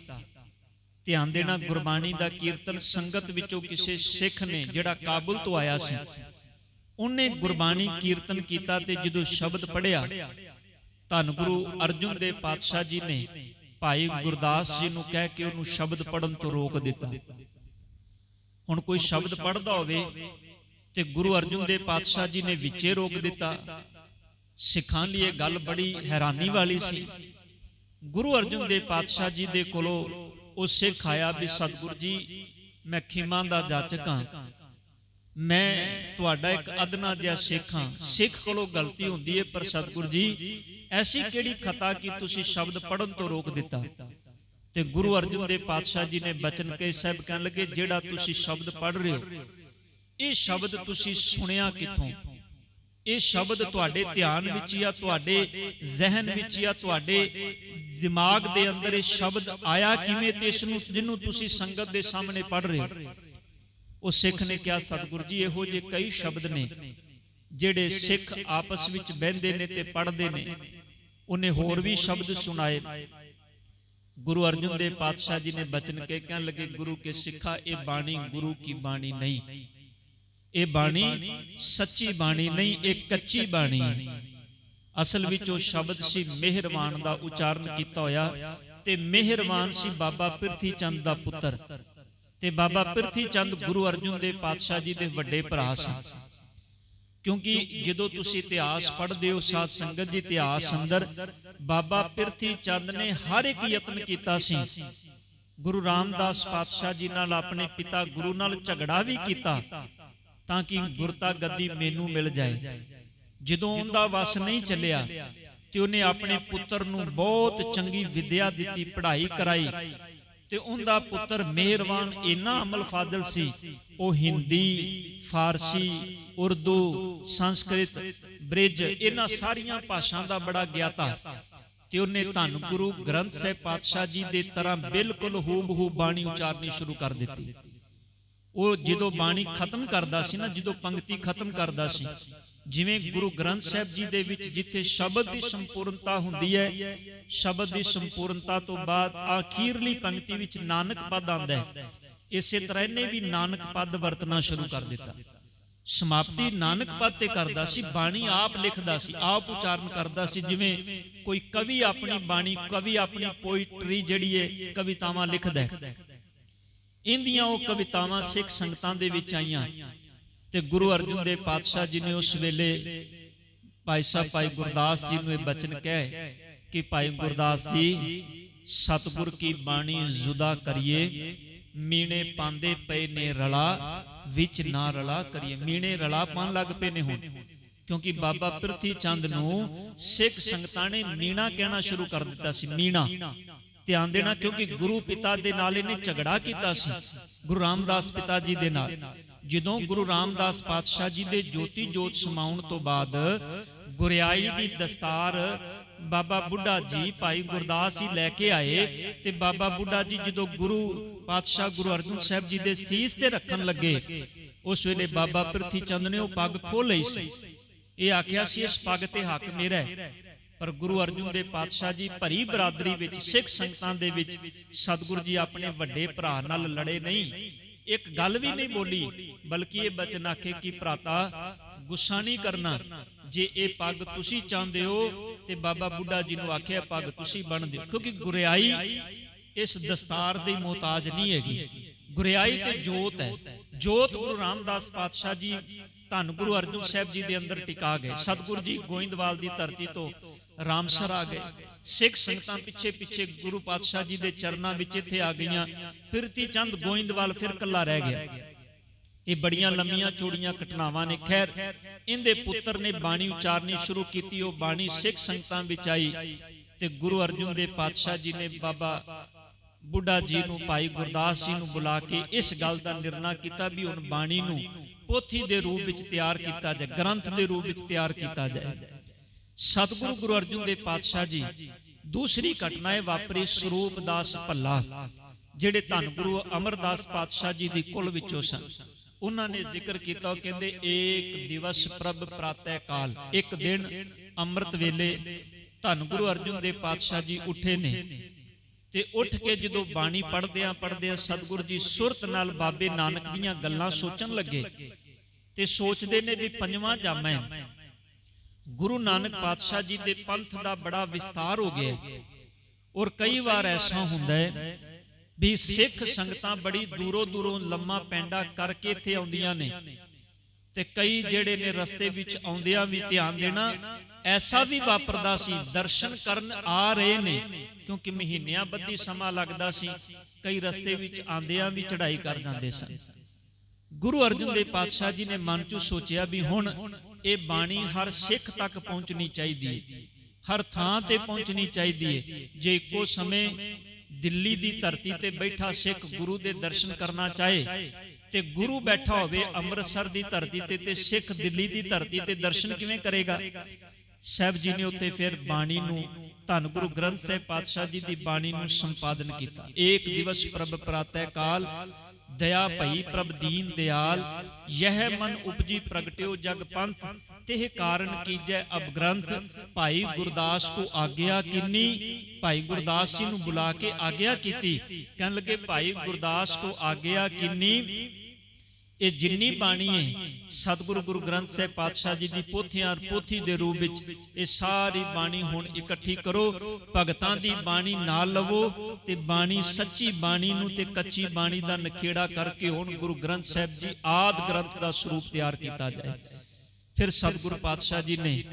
ਧਿਆਨ ਦੇਣਾ, ਗੁਰਬਾਣੀ ਦਾ ਕੀਰਤਨ ਸੰਗਤ ਵਿੱਚੋਂ ਕਿਸੇ ਸਿੱਖ ਨੇ, ਜਿਹੜਾ ਕਾਬਲ ਤੋਂ ਆਇਆ ਸੀ, ਉਹਨੇ ਗੁਰਬਾਣੀ ਕੀਰਤਨ ਕੀਤਾ। ਤੇ ਜਦੋਂ ਸ਼ਬਦ ਪੜਿਆ, ਧੰਨ ਗੁਰੂ ਅਰਜਨ ਦੇਵ ਪਾਤਸ਼ਾਹ ਜੀ ਨੇ ਭਾਈ ਗੁਰਦਾਸ ਜੀ ਨੂੰ ਕਹਿ ਕੇ ਉਹਨੂੰ ਸ਼ਬਦ ਪੜਨ ਤੋਂ ਰੋਕ ਦਿੱਤਾ। ਹੁਣ ਕੋਈ ਸ਼ਬਦ ਪੜਦਾ ਹੋਵੇ ਤੇ ਗੁਰੂ ਅਰਜਨ ਦੇਵ ਪਾਤਸ਼ਾਹ ਜੀ ਨੇ ਵਿੱਚੇ ਰੋਕ ਦਿੱਤਾ। ਸਿੱਖਾਂ ਲਈ ਇਹ ਗੱਲ ਬੜੀ ਹੈਰਾਨੀ ਵਾਲੀ ਸੀ। ਗੁਰੂ ਅਰਜਨ ਦੇਵ ਪਾਤਸ਼ਾਹ ਜੀ ਦੇ ਕੋਲੋਂ ਉਹ ਸਿੱਖ ਆਇਆ ਵੀ ਸਤਿਗੁਰ ਜੀ, ਮੈਂ ਖਿਮਾ ਦਾ ਜਾਚਕ ਹਾਂ, ਮੈਂ ਤੁਹਾਡਾ ਇੱਕ ਅਦਨਾ ਜਿਹਾ ਸਿੱਖ ਹਾਂ। ਸਿੱਖ ਕੋਲੋਂ ਗਲਤੀ ਹੁੰਦੀ ਹੈ, ਪਰ ਸਤਿਗੁਰ ਜੀ ਐਸੀ ਕਿਹੜੀ ਖਤਾ ਕਿ ਤੁਸੀਂ ਸ਼ਬਦ ਪੜਨ ਤੋਂ ਰੋਕ ਦਿੱਤਾ? ਤੇ ਗੁਰੂ ਅਰਜਨ ਦੇਵ ਪਾਤਸ਼ਾਹ ਜੀ ਨੇ ਬਚਨ ਕੇ ਸਾਹਿਬ ਕਹਿਣ ਲੱਗੇ, ਜਿਹੜਾ ਤੁਸੀਂ ਸ਼ਬਦ ਪੜ ਰਹੇ ਹੋ, ਇਹ ਸ਼ਬਦ ਤੁਸੀਂ ਸੁਣਿਆ ਕਿੱਥੋਂ? ਇਹ ਸ਼ਬਦ ਤੁਹਾਡੇ ਧਿਆਨ ਵਿੱਚ ਜਾਂ ਤੁਹਾਡੇ ਜ਼ਿਹਨ ਵਿੱਚ ਜਾਂ ਤੁਹਾਡੇ ਦਿਮਾਗ ਦੇ ਅੰਦਰ ਇਹ ਸ਼ਬਦ ਆਇਆ ਕਿਵੇਂ? ਤੇ ਇਸ ਨੂੰ ਜਿਹਨੂੰ ਤੁਸੀਂ ਸੰਗਤ ਦੇ ਸਾਹਮਣੇ ਪੜ ਰਹੇ ਹੋ। ਉਹ ਸਿੱਖ ਨੇ ਕਿਹਾ, ਸਤਿਗੁਰ ਜੀ ਇਹੋ ਜਿਹੇ ਕਈ ਸ਼ਬਦ ਨੇ ਜਿਹੜੇ ਸਿੱਖ ਆਪਸ ਵਿੱਚ ਬਹਿੰਦੇ ਨੇ ਤੇ ਪੜ੍ਹਦੇ ਨੇ। ਉਹਨੇ ਹੋਰ ਵੀ ਸ਼ਬਦ ਸੁਣਾਏ। ਗੁਰੂ ਅਰਜਨ ਦੇਵ ਪਾਤਸ਼ਾਹ ਜੀ ਨੇ ਬਚਨ ਕੇ ਕਹਿਣ ਲੱਗੇ, ਗੁਰੂ ਕੇ ਸਿੱਖਾ, ਇਹ ਬਾਣੀ ਗੁਰੂ ਕੀ ਬਾਣੀ ਨਹੀਂ, ਇਹ ਬਾਣੀ ਸੱਚੀ ਬਾਣੀ ਨਹੀਂ, ਇਹ ਕੱਚੀ ਬਾਣੀ ਹੈ। ਅਸਲ ਵਿੱਚ ਉਹ ਸ਼ਬਦ ਸੀ ਮਿਹਰਵਾਨ ਦਾ ਉਚਾਰਨ ਕੀਤਾ ਹੋਇਆ, ਤੇ ਮਿਹਰਵਾਨ ਸੀ ਬਾਬਾ ਪਿਰਥੀ ਚੰਦ ਦਾ ਪੁੱਤਰ। ਤੇ ਬਾਬਾ ਪਿਰਥੀ ਚੰਦ ਗੁਰੂ ਅਰਜਨ ਦੇਵ ਪਾਤਸ਼ਾਹ ਜੀ ਦੇ ਵੱਡੇ ਭਰਾ ਸਨ। ਕਿਉਂਕਿ ਜਦੋਂ ਤੁਸੀਂ ਇਤਿਹਾਸ ਪੜ੍ਹਦੇ ਹੋ ਸਾਧ ਸੰਗਤ ਜੀ, ਇਤਿਹਾਸ ਅੰਦਰ ਬਾਬਾ ਪਿਰਥੀ ਚੰਦ ਨੇ ਹਰ ਇੱਕ ਯਤਨ ਕੀਤਾ ਸੀ। ਗੁਰੂ ਰਾਮਦਾਸ ਪਾਤਸ਼ਾਹ ਜੀ ਨਾਲ, ਆਪਣੇ ਪਿਤਾ ਗੁਰੂ ਨਾਲ ਝਗੜਾ ਵੀ ਕੀਤਾ ਤਾਂ ਕਿ ਗੁਰਤਾ ਗੱਦੀ ਮੈਨੂੰ ਮਿਲ ਜਾਏ। ਜਦੋਂ ਉਹਦਾ ਵਸ ਨਹੀਂ ਚੱਲਿਆ ਤੇ ਉਹਨੇ ਆਪਣੇ ਪੁੱਤਰ ਨੂੰ ਬਹੁਤ ਚੰਗੀ ਵਿਦਿਆ ਦਿੱਤੀ, ਪੜ੍ਹਾਈ ਕਰਾਈ। ਤੇ ਉਹਦਾ ਪੁੱਤਰ ਮਿਹਰਵਾਨ ਇੰਨਾ ਅਮਲ ਫਾਜ਼ਲ ਸੀ, ਉਹ ਹਿੰਦੀ, ਫਾਰਸੀ, ਉਰਦੂ, ਸੰਸਕ੍ਰਿਤ, ਬ੍ਰਿਜ, ਇਹਨਾਂ ਸਾਰੀਆਂ ਭਾਸ਼ਾਵਾਂ ਦਾ ਬੜਾ ਗਿਆਤਾ। ਤੇ ਉਹਨੇ ਧੰਨ ਗੁਰੂ ਗ੍ਰੰਥ ਸਾਹਿਬ ਪਾਤਸ਼ਾਹ ਜੀ ਦੇ ਤਰ੍ਹਾਂ ਬਿਲਕੁਲ ਹੂਬਹੂ ਬਾਣੀ ਉਚਾਰਨੀ ਸ਼ੁਰੂ ਕਰ ਦਿੱਤੀ। ਉਹ ਜਦੋਂ ਬਾਣੀ ਖਤਮ ਕਰਦਾ ਸੀ ਨਾ, ਜਦੋਂ ਪੰਕਤੀ ਖਤਮ ਕਰਦਾ ਸੀ, ਜਿਵੇਂ ਗੁਰੂ ਗ੍ਰੰਥ ਸਾਹਿਬ ਜੀ ਦੇ ਵਿੱਚ ਜਿੱਥੇ ਸ਼ਬਦ ਦੀ ਸੰਪੂਰਨਤਾ ਹੁੰਦੀ ਹੈ, ਸ਼ਬਦ ਦੀ ਸੰਪੂਰਨਤਾ ਤੋਂ ਬਾਅਦ ਆਖੀਰਲੀ ਪੰਕਤੀ ਵਿੱਚ ਨਾਨਕ ਪਦ ਆਉਂਦਾ ਹੈ। ਇਸੇ ਤਰ੍ਹਾਂ ਇਹਨੇ ਵੀ ਨਾਨਕ ਪਦ ਵਰਤਣਾ ਸ਼ੁਰੂ ਕਰ ਦਿੱਤਾ। ਸਮਾਪਤੀ ਨਾਨਕ ਪਦ ਤੇ ਕਰਦਾ ਸੀ। ਬਾਣੀ ਆਪ ਲਿਖਦਾ ਸੀ, ਆਪ ਉਚਾਰਨ ਕਰਦਾ ਸੀ। ਜਿਵੇਂ ਕੋਈ ਕਵੀ ਆਪਣੀ ਬਾਣੀ, ਕਵੀ ਆਪਣੀ ਪੋਇਟਰੀ ਜਿਹੜੀ ਹੈ, ਕਵਿਤਾਵਾਂ ਲਿਖਦਾ ਹੈ। ਇੰਦੀਆਂ ਉਹ ਕਵਿਤਾਵਾਂ ਸਿੱਖ ਸੰਗਤਾਂ ਦੇ ਵਿੱਚ ਆਈਆਂ। ਤੇ ਗੁਰੂ ਅਰਜਨ ਦੇਵ ਪਾਤਸ਼ਾਹ ਜੀ ਨੇ ਉਸ ਵੇਲੇ ਭਾਈ ਸਾਹਿਬ ਭਾਈ ਗੁਰਦਾਸ ਜੀ ਨੂੰ ਇਹ ਬਚਨ ਕਹੇ ਕਿ ਭਾਈ ਗੁਰਦਾਸ ਜੀ, ਸਤਿਗੁਰ ਕੀ ਬਾਣੀ ਜ਼ੁਦਾ ਕਰੀਏ, ਮੀਣੇ ਪਾਉਂਦੇ ਪਏ ਨੇ ਰਲਾ, ਵਿੱਚ ਨਾ ਰਲਾ ਕਰੀਏ। ਮੀਣੇ ਰਲਾ ਪਾਉਣ ਲੱਗ ਪਏ ਨੇ ਹੁਣ, ਕਿਉਂਕਿ ਬਾਬਾ ਪਿਰਥੀ ਚੰਦ ਨੂੰ ਸਿੱਖ ਸੰਗਤਾਂ ਨੇ ਮੀਣਾ ਕਹਿਣਾ ਸ਼ੁਰੂ ਕਰ ਦਿੱਤਾ ਸੀ। ਮੀਣਾ, ਧਿਆਨ ਦੇਣਾ, ਕਿਉਂਕਿ ਗੁਰੂ ਪਿਤਾ ਦੇ ਨਾਲ ਇਹਨੇ ਝਗੜਾ ਕੀਤਾ ਸੀ, ਗੁਰੂ ਰਾਮਦਾਸ ਪਿਤਾ ਜੀ ਦੇ ਨਾਲ। ਜਦੋਂ ਗੁਰੂ ਰਾਮਦਾਸ ਪਾਤਸ਼ਾਹ ਜੀ ਦੇ ਜੋਤੀ ਜੋਤ ਸਮਾਉਣ ਤੋਂ ਬਾਅਦ ਗੁਰਿਆਈ ਦੀ ਦਸਤਾਰ ਬਾਬਾ ਬੁੱਢਾ ਜੀ ਭਾਈ ਗੁਰਦਾਸ ਜੀ ਲੈ ਕੇ ਆਏ, ਤੇ ਬਾਬਾ ਬੁੱਢਾ ਜੀ ਜਦੋਂ ਗੁਰੂ ਪਾਤਸ਼ਾਹ ਗੁਰੂ ਅਰਜਨ ਸਾਹਿਬ ਜੀ ਦੇ ਸੀਸ ਤੇ ਰੱਖਣ ਲੱਗੇ, ਉਸ ਵੇਲੇ ਬਾਬਾ ਪਿਰਥੀ ਚੰਦ ਨੇ ਉਹ ਪੱਗ ਖੋਹ ਲਈ ਸੀ। ਇਹ ਆਖਿਆ ਸੀ ਇਸ ਪੱਗ ਤੇ ਹੱਕ ਮੇਰਾ ਹੈ। ਪਰ ਗੁਰੂ ਅਰਜਨ ਦੇਵ ਪਾਤਸ਼ਾਹ ਜੀ ਭਰੀ ਬਰਾਦਰੀ ਵਿੱਚ, ਸਿੱਖ ਸੰਗਤਾਂ ਦੇ ਵਿੱਚ ਸਤਿਗੁਰੂ ਜੀ ਆਪਣੇ ਵੱਡੇ ਭਰਾ ਨਾਲ ਲੜੇ ਨਹੀਂ, ਇੱਕ ਗੱਲ ਵੀ ਨਹੀਂ ਬੋਲੀ, ਬਲਕਿ ਇਹ ਬਚਨ ਆਖੇ ਕਿ ਭਰਾਤਾ ਗੁੱਸਾ ਨਹੀਂ ਕਰਨਾ, ਜੇ ਇਹ ਪੱਗ ਤੁਸੀਂ ਚਾਹੁੰਦੇ ਹੋ ਤੇ ਬਾਬਾ ਬੁੱਢਾ ਜੀ ਨੂੰ ਆਖਿਆ ਪੱਗ ਤੁਸੀਂ ਬੰਨ੍ਹ ਦਿਓ, ਕਿਉਂਕਿ ਗੁਰਿਆਈ ਇਸ ਦਸਤਾਰ ਦੀ ਮੁਹਤਾਜ ਨਹੀਂ ਹੈਗੀ। ਗੁਰਿਆਈ ਤੇ ਜੋਤ ਹੈ। ਜੋਤ ਗੁਰੂ ਰਾਮਦਾਸ ਪਾਤਸ਼ਾਹ ਜੀ ਧੰਨ ਗੁਰੂ ਅਰਜਨ ਸਾਹਿਬ ਜੀ ਦੇ ਅੰਦਰ ਟਿਕਾ ਗਏ। ਸਤਿਗੁਰੂ ਜੀ ਗੋਇੰਦਵਾਲ ਦੀ ਧਰਤੀ ਤੋਂ ਰਾਮਸਰ ਆ ਗਏ। ਸਿੱਖ ਸੰਗਤਾਂ ਪਿੱਛੇ ਪਿੱਛੇ ਗੁਰੂ ਪਾਤਸ਼ਾਹ ਜੀ ਦੇ ਚਰਨਾਂ ਵਿੱਚ ਇੱਥੇ ਆ ਗਈਆਂ। ਪਿਰਥੀ ਚੰਦ ਗੋਇੰਦਵਾਲ ਫਿਰ ਕੱਲਾ ਰਹਿ ਗਿਆ। ਇਹ ਬੜੀਆਂ ਲੰਮੀਆਂ ਚੌੜੀਆਂ ਘਟਨਾਵਾਂ ਨੇ। ਖੈਰ, ਇਹਦੇ ਪੁੱਤਰ ਨੇ ਬਾਣੀ ਉਚਾਰਨੀ ਸ਼ੁਰੂ ਕੀਤੀ। ਉਹ ਬਾਣੀ ਸਿੱਖ ਸੰਗਤਾਂ ਵਿੱਚ ਆਈ ਤੇ ਗੁਰੂ ਅਰਜਨ ਦੇਵ ਪਾਤਸ਼ਾਹ ਜੀ ਨੇ ਬਾਬਾ ਬੁੱਢਾ ਜੀ ਨੂੰ, ਭਾਈ ਗੁਰਦਾਸ ਜੀ ਨੂੰ ਬੁਲਾ ਕੇ ਇਸ ਗੱਲ ਦਾ ਨਿਰਣਾ ਕੀਤਾ ਵੀ ਹੁਣ ਬਾਣੀ ਨੂੰ ਪੋਥੀ ਦੇ ਰੂਪ ਵਿੱਚ ਤਿਆਰ ਕੀਤਾ ਜਾਏ, ਗ੍ਰੰਥ ਦੇ ਰੂਪ ਵਿੱਚ ਤਿਆਰ ਕੀਤਾ ਜਾਏ। ਸਤਿਗੁਰੂ ਗੁਰੂ ਅਰਜਨ ਦੇਵ ਪਾਤਸ਼ਾਹ ਜੀ ਦੂਸਰੀ ਘਟਨਾ ਇਹ ਵਾਪਰੀ ਸਰੂਪ ਦਾਸ ਭੱਲਾ, ਜਿਹੜੇ ਧੰਨ ਗੁਰੂ ਅਮਰਦਾਸ ਪਾਤਸ਼ਾਹ ਜੀ ਦੀ ਕੁਲ ਵਿੱਚੋਂ ਸਨ। ਉਹਨਾਂ ਨੇ ਜ਼ਿਕਰ ਕੀਤਾ, ਉਹ ਕਹਿੰਦੇ ਏਕ ਦਿਵਸ ਪ੍ਰਭ ਪ੍ਰਾਤਹਿ ਕਾਲ, ਇੱਕ ਦਿਨ ਅੰਮ੍ਰਿਤ ਵੇਲੇ ਧੰਨ ਗੁਰੂ ਅਰਜਨ ਦੇਵ ਪਾਤਸ਼ਾਹ ਜੀ ਉੱਠੇ ਨੇ ਤੇ ਉੱਠ ਕੇ ਜਦੋਂ ਬਾਣੀ ਪੜ੍ਹਦਿਆਂ ਸਤਿਗੁਰੂ ਜੀ ਸੁਰਤ ਨਾਲ ਬਾਬੇ ਨਾਨਕ ਦੀਆਂ ਗੱਲਾਂ ਸੋਚਣ ਲੱਗੇ ਤੇ ਸੋਚਦੇ ਨੇ ਵੀ ਪੰਜਵਾਂ ਜਾਮਾ ਹੈ, ਗੁਰੂ ਨਾਨਕ ਪਾਤਸ਼ਾਹ ਜੀ ਦੇ ਪੰਥ ਦਾ ਬੜਾ ਵਿਸਤਾਰ ਹੋ ਗਿਆ ਔਰ ਕਈ ਵਾਰ ਐਸਾ ਹੁੰਦਾ ਹੈ ਵੀ ਸਿੱਖ ਸੰਗਤਾਂ ਬੜੀ ਦੂਰੋਂ ਲੰਮਾ ਪੈਂਡਾ ਕਰਕੇ ਇੱਥੇ ਆਉਂਦੀਆਂ ਨੇ ਤੇ ਕਈ ਜਿਹੜੇ ਨੇ ਰਸਤੇ ਵਿੱਚ ਆਉਂਦਿਆਂ ਵੀ ਧਿਆਨ ਦੇਣਾ, ਐਸਾ ਵੀ ਵਾਪਰਦਾ ਸੀ ਦਰਸ਼ਨ ਕਰਨ ਆ ਰਹੇ ਨੇ, ਕਿਉਂਕਿ ਮਹੀਨਿਆਂ ਬੱਧੀ ਸਮਾਂ ਲੱਗਦਾ ਸੀ, ਕਈ ਰਸਤੇ ਵਿੱਚ ਆਂਦਿਆਂ ਵੀ ਚੜ੍ਹਾਈ ਕਰ ਜਾਂਦੇ ਸਨ। ਗੁਰੂ ਅਰਜਨ ਦੇਵ ਪਾਤਸ਼ਾਹ ਜੀ ਨੇ ਮਨ 'ਚ ਸੋਚਿਆ ਵੀ ਹੁਣ ਇਹ ਬਾਣੀ ਹਰ ਸਿੱਖ ਤੱਕ ਪਹੁੰਚਣੀ ਚਾਹੀਦੀ ਹੈ, ਹਰ ਥਾਂ ਤੇ ਪਹੁੰਚਣੀ ਚਾਹੀਦੀ ਹੈ। ਜੇ ਇੱਕੋ ਸਮੇਂ ਦਿੱਲੀ ਦੀ ਧਰਤੀ ਤੇ ਬੈਠਾ ਸਿੱਖ ਗੁਰੂ ਦੇ ਦਰਸ਼ਨ ਕਰਨਾ ਚਾਹੇ ਤੇ ਗੁਰੂ ਬੈਠਾ ਹੋਵੇ ਅੰਮ੍ਰਿਤਸਰ ਦੀ ਧਰਤੀ ਤੇ ਸਿੱਖ ਦਿੱਲੀ ਦੀ ਧਰਤੀ ਤੇ ਦਰਸ਼ਨ ਕਿਵੇਂ ਕਰੇਗਾ? ਸਾਹਿਬ ਜੀ ਨੇ ਉੱਥੇ ਫਿਰ ਬਾਣੀ ਨੂੰ, ਧੰਨ ਗੁਰੂ ਗ੍ਰੰਥ ਸਾਹਿਬ ਪਾਤਸ਼ਾਹ ਜੀ ਦੀ ਬਾਣੀ ਨੂੰ ਸੰਪਾਦਨ ਕੀਤਾ। ਏਕ ਦਿਵਸ ਪ੍ਰਭ ਪ੍ਰਾਤਹਿ ਕਾਲ, ਦਇਆ ਭਈ ਪ੍ਰਭ ਦੀਨ ਦਿਆਲ, ਯਹ ਮਨ ਉਪਜੀ ਪ੍ਰਗਟਿਓ ਜਗ ਪੰਥ, ਤਿਹ ਕਾਰਨ ਕੀਜੈ ਅਬ ਗ੍ਰੰਥ। ਭਾਈ ਗੁਰਦਾਸ ਕੋ ਆਗਿਆ ਕੀਨੀ, ਭਾਈ ਗੁਰਦਾਸ ਜੀ ਨੂੰ ਬੁਲਾ ਕੇ ਆਗਿਆ ਕੀਤੀ, ਕਹਿਣ ਲੱਗੇ ਭਾਈ ਗੁਰਦਾਸ ਕੋ ਆਗਿਆ ਕੀਨੀ, ਇਹ ਜਿੰਨੀ ਬਾਣੀ ਹੈ ਸਤਿਗੁਰੂ ਗੁਰੂ ਗ੍ਰੰਥ ਸਾਹਿਬ ਪਾਤਸ਼ਾਹ ਜੀ ਦੀ ਪੋਥੀਆਂ ਪੋਥੀ ਦੇ ਰੂਪ ਵਿੱਚ, ਇਹ ਸਾਰੀ ਬਾਣੀ ਹੁਣ ਇਕੱਠੀ ਕਰੋ, ਭਗਤਾਂ ਦੀ ਬਾਣੀ ਨਾਲ ਲਵੋ ਤੇ ਬਾਣੀ ਸੱਚੀ ਬਾਣੀ ਨੂੰ ਤੇ ਕੱਚੀ ਬਾਣੀ ਦਾ ਨਖੇੜਾ ਕਰਕੇ ਹੁਣ ਗੁਰੂ ਗ੍ਰੰਥ ਸਾਹਿਬ ਜੀ ਆਦਿ ਗ੍ਰੰਥ ਦਾ ਸਰੂਪ ਤਿਆਰ ਕੀਤਾ ਜਾਏ। ਫਿਰ ਸਤਿਗੁਰੂ ਪਾਤਸ਼ਾਹ ਜੀ ਨੇ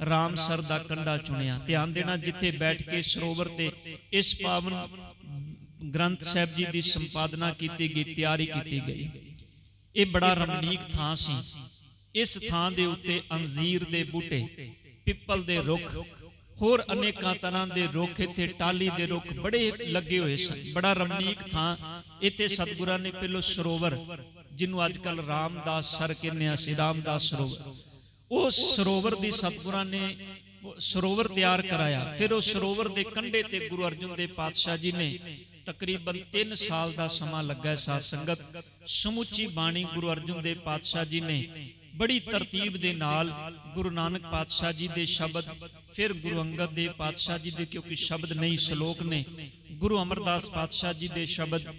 ਰਾਮਸਰ ਦਾ ਕੰਢਾ ਚੁਣਿਆ। ਧਿਆਨ ਦੇਣਾ, ਜਿੱਥੇ ਬੈਠ ਕੇ ਸਰੋਵਰ ਤੇ ਇਸ ਪਾਵਨ ਗ੍ਰੰਥ ਸਾਹਿਬ ਜੀ ਦੀ ਸੰਪਾਦਨਾ ਕੀਤੀ ਗਈ, ਤਿਆਰੀ ਕੀਤੀ ਗਈ। ਇਹ ਬੜਾ ਰਮਣੀਕ ਥਾਂ ਸੀ। ਇਸ ਥਾਂ ਦੇ ਉੱਤੇ ਅੰਜੀਰ ਦੇ ਬੂਟੇ, ਪਿੱਪਲ ਦੇ ਰੁੱਖ, ਹੋਰ ਅਨੇਕਾਂ ਤਰ੍ਹਾਂ ਦੇ ਰੁੱਖ, ਇੱਥੇ ਟਾਹਲੀ ਦੇ ਰੁੱਖ ਬੜੇ ਲੱਗੇ ਹੋਏ ਸਨ। ਬੜਾ ਰਮਣੀਕ ਥਾਂ। ਇੱਥੇ ਸਤਿਗੁਰਾਂ ਨੇ ਪਹਿਲੋਂ ਸਰੋਵਰ, ਜਿਹਨੂੰ ਅੱਜ ਕੱਲ ਰਾਮਦਾਸ ਸਰ ਕਹਿੰਦੇ ਆ ਸੀ, ਰਾਮਦਾਸ ਸਰੋਵਰ, ਉਹ ਸਰੋਵਰ ਦੀ ਸਤਿਗੁਰਾਂ ਨੇ ਸਰੋਵਰ ਤਿਆਰ ਕਰਾਇਆ। ਫਿਰ ਉਹ ਸਰੋਵਰ ਦੇ ਕੰਢੇ ਤੇ ਗੁਰੂ ਅਰਜਨ ਦੇਵ ਪਾਤਸ਼ਾਹ ਜੀ ਨੇ ਤਕਰੀਬਨ 3 ਸਾਲ ਦਾ ਸਮਾਂ ਲੱਗਾ। ਸਾਧ ਸੰਗਤ, ਸਮੁੱਚੀ ਬਾਣੀ ਗੁਰੂ ਅਰਜਨ ਦੇਵ ਪਾਤਸ਼ਾਹ ਜੀ ਨੇ ਬੜੀ ਤਰਤੀਬ ਦੇ ਨਾਲ, ਗੁਰੂ ਨਾਨਕ ਪਾਤਸ਼ਾਹ ਜੀ ਦੇ ਸ਼ਬਦ, ਫਿਰ ਗੁਰੂ ਅੰਗਦ ਦੇਵ ਪਾਤਸ਼ਾਹ ਜੀ ਦੇ, ਕਿਉਂਕਿ ਸ਼ਬਦ ਨਹੀਂ ਸ਼ਲੋਕ ਨੇ, ਗੁਰੂ ਅਮਰਦਾਸ ਪਾਤਸ਼ਾਹ ਜੀ ਦੇ ਸ਼ਬਦ,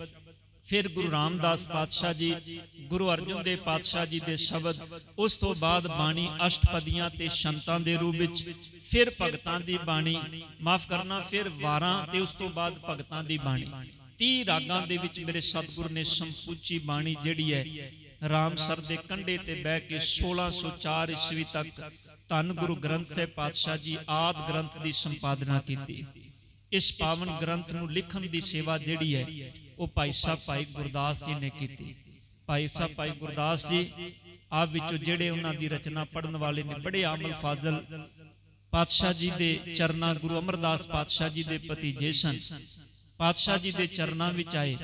ਫਿਰ ਗੁਰੂ ਰਾਮਦਾਸ ਪਾਤਸ਼ਾਹ ਜੀ, ਗੁਰੂ ਅਰਜਨ ਦੇਵ ਪਾਤਸ਼ਾਹ ਜੀ ਦੇ ਸ਼ਬਦ, ਉਸ ਤੋਂ ਬਾਅਦ ਬਾਣੀ ਅਸ਼ਟਪਦੀਆਂ ਤੇ ਸ਼ੰਤਾਂ ਦੇ ਰੂਪ ਵਿੱਚ, ਫਿਰ ਭਗਤਾਂ ਦੀ ਬਾਣੀ, ਮਾਫ ਕਰਨਾ, ਫਿਰ ਵਾਰਾਂ ਤੇ ਉਸ ਤੋਂ ਬਾਅਦ ਭਗਤਾਂ ਦੀ ਬਾਣੀ। 30 ਰਾਗਾਂ ਦੇ ਵਿੱਚ ਮੇਰੇ ਸਤਿਗੁਰ ਨੇ ਸੰਪੂਚੀ ਬਾਣੀ ਜਿਹੜੀ ਹੈ ਰਾਮਸਰ ਦੇ ਕੰਢੇ ਤੇ ਬਹਿ ਕੇ 1604 ਈਸਵੀ ਤੱਕ ਧੰਨ ਗੁਰੂ ਗ੍ਰੰਥ ਸਾਹਿਬ ਪਾਤਸ਼ਾਹ ਜੀ ਆਦਿ ਗ੍ਰੰਥ ਦੀ ਸੰਪਾਦਨਾ ਕੀਤੀ। ਇਸ ਪਾਵਨ ਗ੍ਰੰਥ ਨੂੰ ਲਿਖਣ ਦੀ ਸੇਵਾ ਜਿਹੜੀ ਹੈ ਉਹ ਭਾਈ ਸਾਹਿਬ ਭਾਈ ਗੁਰਦਾਸ ਜੀ ਨੇ ਕੀਤੀ। ਭਾਈ ਸਾਹਿਬ ਭਾਈ ਗੁਰਦਾਸ ਜੀ ਆਪ ਵਿੱਚੋਂ ਜਿਹੜੇ ਉਹਨਾਂ ਦੀ ਰਚਨਾ ਪੜ੍ਹਨ ਵਾਲੇ ਨੇ, ਬੜੇ ਆਮਲ ਫਾਜ਼ਲ ਪਾਤਸ਼ਾਹ ਜੀ ਦੇ ਚਰਨਾਂ, ਗੁਰੂ ਅਮਰਦਾਸ ਪਾਤਸ਼ਾਹ ਜੀ ਦੇ ਭਤੀਜੇ ਸਨ। ਪਾਤਸ਼ਾਹ ਜੀ ਦੇ ਚਰਨਾਂ ਵਿੱਚ ਆਏ,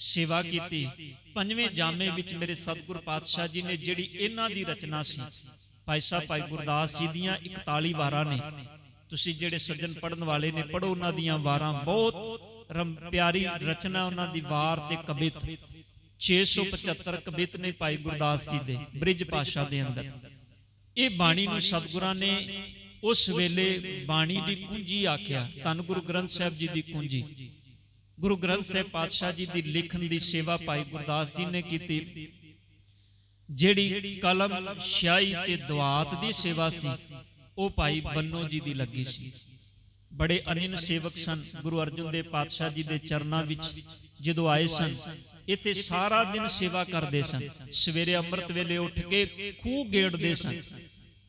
ਸੇਵਾ ਕੀਤੀ। 5ਵੇਂ ਜਾਮੇ ਵਿੱਚ ਮੇਰੇ ਸਤਿਗੁਰ ਪਾਤਸ਼ਾਹ ਜੀ ਨੇ ਜਿਹੜੀ ਇਹਨਾਂ ਦੀ ਰਚਨਾ ਸੀ, ਭਾਈ ਸਾਹਿਬ ਭਾਈ ਗੁਰਦਾਸ ਜੀ ਦੀਆਂ 41 ਵਾਰਾਂ ਨੇ। ਤੁਸੀਂ ਜਿਹੜੇ ਸੱਜਣ ਪੜ੍ਹਨ ਵਾਲੇ ਨੇ, ਪੜ੍ਹੋ ਉਹਨਾਂ ਦੀਆਂ ਵਾਰਾਂ, ਬਹੁਤ ਪਿਆਰੀ ਰਚਨਾ ਉਹਨਾਂ ਦੀ ਵਾਰ ਤੇ ਕਵਿਤ। 675 ਕਵਿਤ ਨੇ ਭਾਈ ਗੁਰਦਾਸ ਜੀ ਦੇ ਬ੍ਰਿਜ ਭਾਸ਼ਾ ਦੇ ਅੰਦਰ। ਇਹ ਬਾਣੀ ਨੂੰ ਸਤਿਗੁਰਾਂ ਨੇ ਉਸ ਵੇਲੇ ਬਾਣੀ ਦੀ ਕੁੰਜੀ ਆਖਿਆ, ਧੰਨ ਗੁਰੂ ਗ੍ਰੰਥ ਸਾਹਿਬ ਜੀ ਦੀ ਕੁੰਜੀ। ਗੁਰੂ ਗ੍ਰੰਥ ਸਾਹਿਬ ਪਾਤਸ਼ਾਹ ਜੀ ਦੀ ਲਿਖਣ ਦੀ ਸੇਵਾ ਭਾਈ ਗੁਰਦਾਸ ਜੀ ਨੇ ਕੀਤੀ। ਜਿਹੜੀ ਕਲਮ, ਸ਼ਾਹੀ ਤੇ ਦੁਆਤ ਦੀ ਸੇਵਾ ਸੀ ਉਹ ਭਾਈ ਬੰਨੋ ਜੀ ਦੀ ਲੱਗੀ ਸੀ। ਬੜੇ ਅਨਿਨ ਸੇਵਕ ਸਨ। ਗੁਰੂ ਅਰਜਨ ਦੇਵ ਪਾਤਸ਼ਾਹ ਜੀ ਦੇ ਚਰਨਾਂ ਵਿੱਚ ਜਦੋਂ ਆਏ ਸਨ, ਇੱਥੇ ਸਾਰਾ ਦਿਨ ਸੇਵਾ ਕਰਦੇ ਸਨ। ਸਵੇਰੇ ਅੰਮ੍ਰਿਤ ਵੇਲੇ ਉੱਠ ਕੇ ਖੂਹ ਗੇੜਦੇ ਸਨ।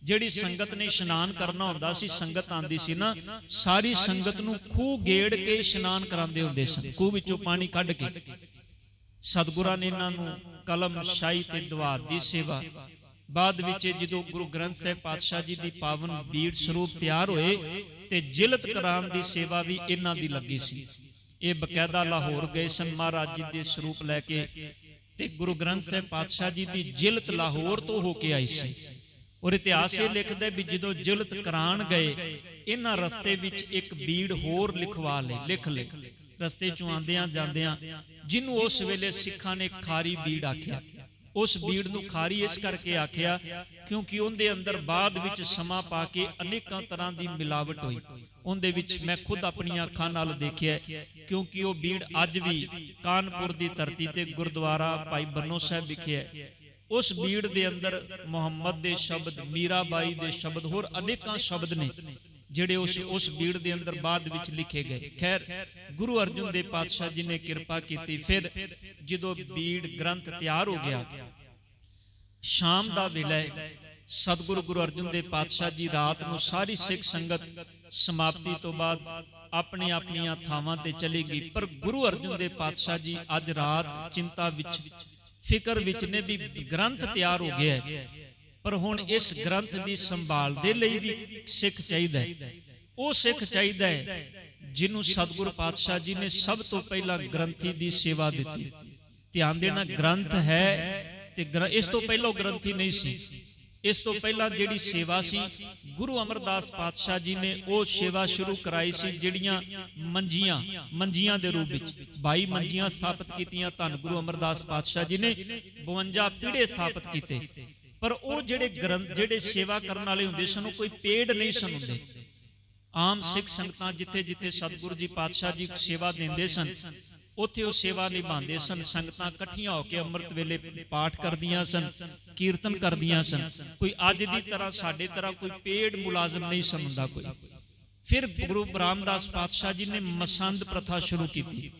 ਜਿਹੜੀ ਸੰਗਤ ਨੇ ਇਸ਼ਨਾਨ ਕਰਨਾ ਹੁੰਦਾ ਸੀ, ਸੰਗਤ ਆਂਦੀ ਸੀ ਨਾ, ਸਾਰੀ ਸੰਗਤ ਨੂੰ ਖੂਹ ਗੇੜ ਕੇ ਇਸ਼ਨਾਨ ਕਰਾਉਂਦੇ ਹੁੰਦੇ ਸਨ, ਖੂਹ ਵਿੱਚੋਂ ਪਾਣੀ ਕੱਢ ਕੇ। ਸਤਿਗੁਰਾਂ ਨੇ ਇਹਨਾਂ ਨੂੰ ਕਲਮ, ਸ਼ਾਹੀ ਤੇ ਦੁਆਤ ਦੀ ਸੇਵਾ। ਬਾਅਦ ਵਿੱਚ ਜਦੋਂ ਗੁਰੂ ਗ੍ਰੰਥ ਸਾਹਿਬ ਪਾਤਸ਼ਾਹ ਜੀ ਦੀ ਪਾਵਨ ਬੀੜ ਸਰੂਪ ਤਿਆਰ ਹੋਏ ਤੇ ਜਿਲਤ ਕਰਾਉਣ ਦੀ ਸੇਵਾ ਵੀ ਇਹਨਾਂ ਦੀ ਲੱਗੀ ਸੀ। ਇਹ ਬਕਾਇਦਾ ਲਾਹੌਰ ਗਏ ਸਨ, ਮਹਾਰਾਜ ਜੀ ਦੇ ਸਰੂਪ ਲੈ ਕੇ ਤੇ ਗੁਰੂ ਗ੍ਰੰਥ ਸਾਹਿਬ ਪਾਤਸ਼ਾਹ ਜੀ ਦੀ ਜਿਲਤ ਲਾਹੌਰ ਤੋਂ ਹੋ ਕੇ ਆਈ ਸੀ। ਔਰ ਇਤਿਹਾਸ ਇਹ ਲਿਖਦਾ ਵੀ ਜਦੋਂ ਜਿਲਤ ਕਰਾਣ ਗਏ, ਇਹਨਾਂ ਰਸਤੇ ਵਿੱਚ ਇੱਕ ਬੀੜ ਹੋਰ ਲਿਖਵਾ ਲਿਖ ਲੈ ਰਸਤੇ ਚੋਂ ਆਂਦਿਆਂ ਜਾਂਦਿਆਂ, ਜਿਹਨੂੰ ਉਸ ਵੇਲੇ ਸਿੱਖਾਂ ਨੇ ਖਾਰੀ ਬੀੜ ਆਖਿਆ। ਉਸ ਬੀੜ ਨੂੰ ਖਾਰੀ ਇਸ ਕਰਕੇ ਆਖਿਆ ਕਿਉਂਕਿ ਉਹਦੇ ਅੰਦਰ ਬਾਅਦ ਵਿੱਚ ਸਮਾਂ ਪਾ ਕੇ ਅਨੇਕਾਂ ਤਰ੍ਹਾਂ ਦੀ ਮਿਲਾਵਟ ਹੋਈ। ਉਹਦੇ ਵਿੱਚ ਮੈਂ ਖੁਦ ਆਪਣੀਆਂ ਅੱਖਾਂ ਨਾਲ ਦੇਖਿਆ, ਕਿਉਂਕਿ ਉਹ ਬੀੜ ਅੱਜ ਵੀ ਕਾਨਪੁਰ ਦੀ ਧਰਤੀ ਤੇ ਗੁਰਦੁਆਰਾ ਭਾਈ ਬੰਨੋ ਸਾਹਿਬ ਵਿਖੇ ਹੈ। ਉਸ ਬੀੜ ਦੇ ਅੰਦਰ ਮੁਹੰਮਦ ਦੇ ਸ਼ਬਦ, ਮੀਰਾਬਾਈ ਦੇ ਸ਼ਬਦ, ਹੋਰ ਅਨੇਕਾਂ ਸ਼ਬਦ ਨੇ ਜਿਹੜੇ ਉਸ ਬੀੜ ਦੇ ਅੰਦਰ ਬਾਅਦ ਵਿੱਚ ਲਿਖੇ ਗਏ। ਖੈਰ, ਗੁਰੂ ਅਰਜਨ ਦੇਵ ਪਾਤਸ਼ਾਹ ਜੀ ਨੇ ਕਿਰਪਾ ਕੀਤੀ। ਫਿਰ ਜਦੋਂ ਬੀੜ ਗ੍ਰੰਥ ਤਿਆਰ ਹੋ ਗਿਆ, ਸ਼ਾਮ ਦਾ ਵੇਲਾ, ਸਤਿਗੁਰੂ ਗੁਰੂ ਅਰਜਨ ਦੇਵ ਪਾਤਸ਼ਾਹ ਜੀ ਰਾਤ ਨੂੰ ਸਾਰੀ ਸਿੱਖ ਸੰਗਤ ਸਮਾਪਤੀ ਤੋਂ ਬਾਅਦ ਆਪਣੀ ਆਪਣੀਆਂ ਥਾਵਾਂ ਤੇ ਚਲੀ ਗਈ। ਪਰ ਗੁਰੂ ਅਰਜਨ ਦੇਵ ਪਾਤਸ਼ਾਹ ਜੀ ਅੱਜ ਰਾਤ ਚਿੰਤਾ ਵਿੱਚ, ਫਿਕਰ ਵਿੱਚ ਨੇ ਵੀ ਗ੍ਰੰਥ ਤਿਆਰ ਹੋ ਗਿਆ ਹੈ, ਪਰ ਹੁਣ ਇਸ ਗ੍ਰੰਥ ਦੀ ਸੰਭਾਲ ਦੇ ਲਈ ਵੀ ਸਿੱਖ ਚਾਹੀਦਾ ਹੈ। ਉਹ ਸਿੱਖ ਚਾਹੀਦਾ ਹੈ ਜਿਹਨੂੰ ਸਤਿਗੁਰੂ ਪਾਤਸ਼ਾਹ ਜੀ ਨੇ ਸਭ ਤੋਂ ਪਹਿਲਾਂ ਗ੍ਰੰਥੀ ਦੀ ਸੇਵਾ ਦਿੱਤੀ। ਧਿਆਨ ਦੇਣਾ, ਗ੍ਰੰਥ ਹੈ ਤੇ ਇਸ ਤੋਂ ਪਹਿਲਾਂ ਗ੍ਰੰਥੀ ਨਹੀਂ ਸੀ। ਇਸ ਤੋਂ ਪਹਿਲਾਂ ਜਿਹੜੀ ਸੇਵਾ ਸੀ, ਗੁਰੂ ਅਮਰਦਾਸ ਪਾਤਸ਼ਾਹ ਜੀ ਨੇ ਉਹ ਸੇਵਾ ਸ਼ੁਰੂ ਕਰਾਈ ਸੀ, ਜਿਹੜੀਆਂ ਮੰਜੀਆਂ ਦੇ ਰੂਪ ਵਿੱਚ 22 ਮੰਜੀਆਂ ਸਥਾਪਿਤ ਕੀਤੀਆਂ। ਧੰਨ ਗੁਰੂ ਅਮਰਦਾਸ ਪਾਤਸ਼ਾਹ ਜੀ ਨੇ 52 ਪੀੜੇ ਸਥਾਪਿਤ ਕੀਤੇ। ਪਰ ਉਹ ਜਿਹੜੇ ਸੇਵਾ ਕਰਨ ਵਾਲੇ ਹੁੰਦੇ ਸਨ, ਉਹ ਕੋਈ ਪੇਡ ਨਹੀਂ ਸਨ ਹੁੰਦੇ। ਆਮ ਸਿੱਖ ਸੰਗਤਾਂ ਜਿੱਥੇ ਜਿੱਥੇ ਸਤਿਗੁਰੂ ਜੀ ਪਾਤਸ਼ਾਹ ਜੀ ਸੇਵਾ ਦਿੰਦੇ ਸਨ, ਉੱਥੇ ਉਹ ਸੇਵਾ ਨਿਭਾਉਂਦੇ ਸਨ। ਸੰਗਤਾਂ ਇਕੱਠੀਆਂ ਹੋ ਕੇ ਅੰਮ੍ਰਿਤ ਵੇਲੇ ਪਾਠ ਕਰਦੀਆਂ ਸਨ, ਕੀਰਤਨ ਕਰਦੀਆਂ ਸਨ। ਕੋਈ ਅੱਜ ਦੀ ਤਰ੍ਹਾਂ ਸਾਡੇ ਤਰ੍ਹਾਂ ਕੋਈ ਪੇਡ ਮੁਲਾਜ਼ਮ ਨਹੀਂ ਸਨ ਹੁੰਦਾ ਕੋਈ। ਫਿਰ ਗੁਰੂ ਰਾਮਦਾਸ ਪਾਤਸ਼ਾਹ ਜੀ ਨੇ ਮਸੰਦ ਪ੍ਰਥਾ ਸ਼ੁਰੂ ਕੀਤੀ।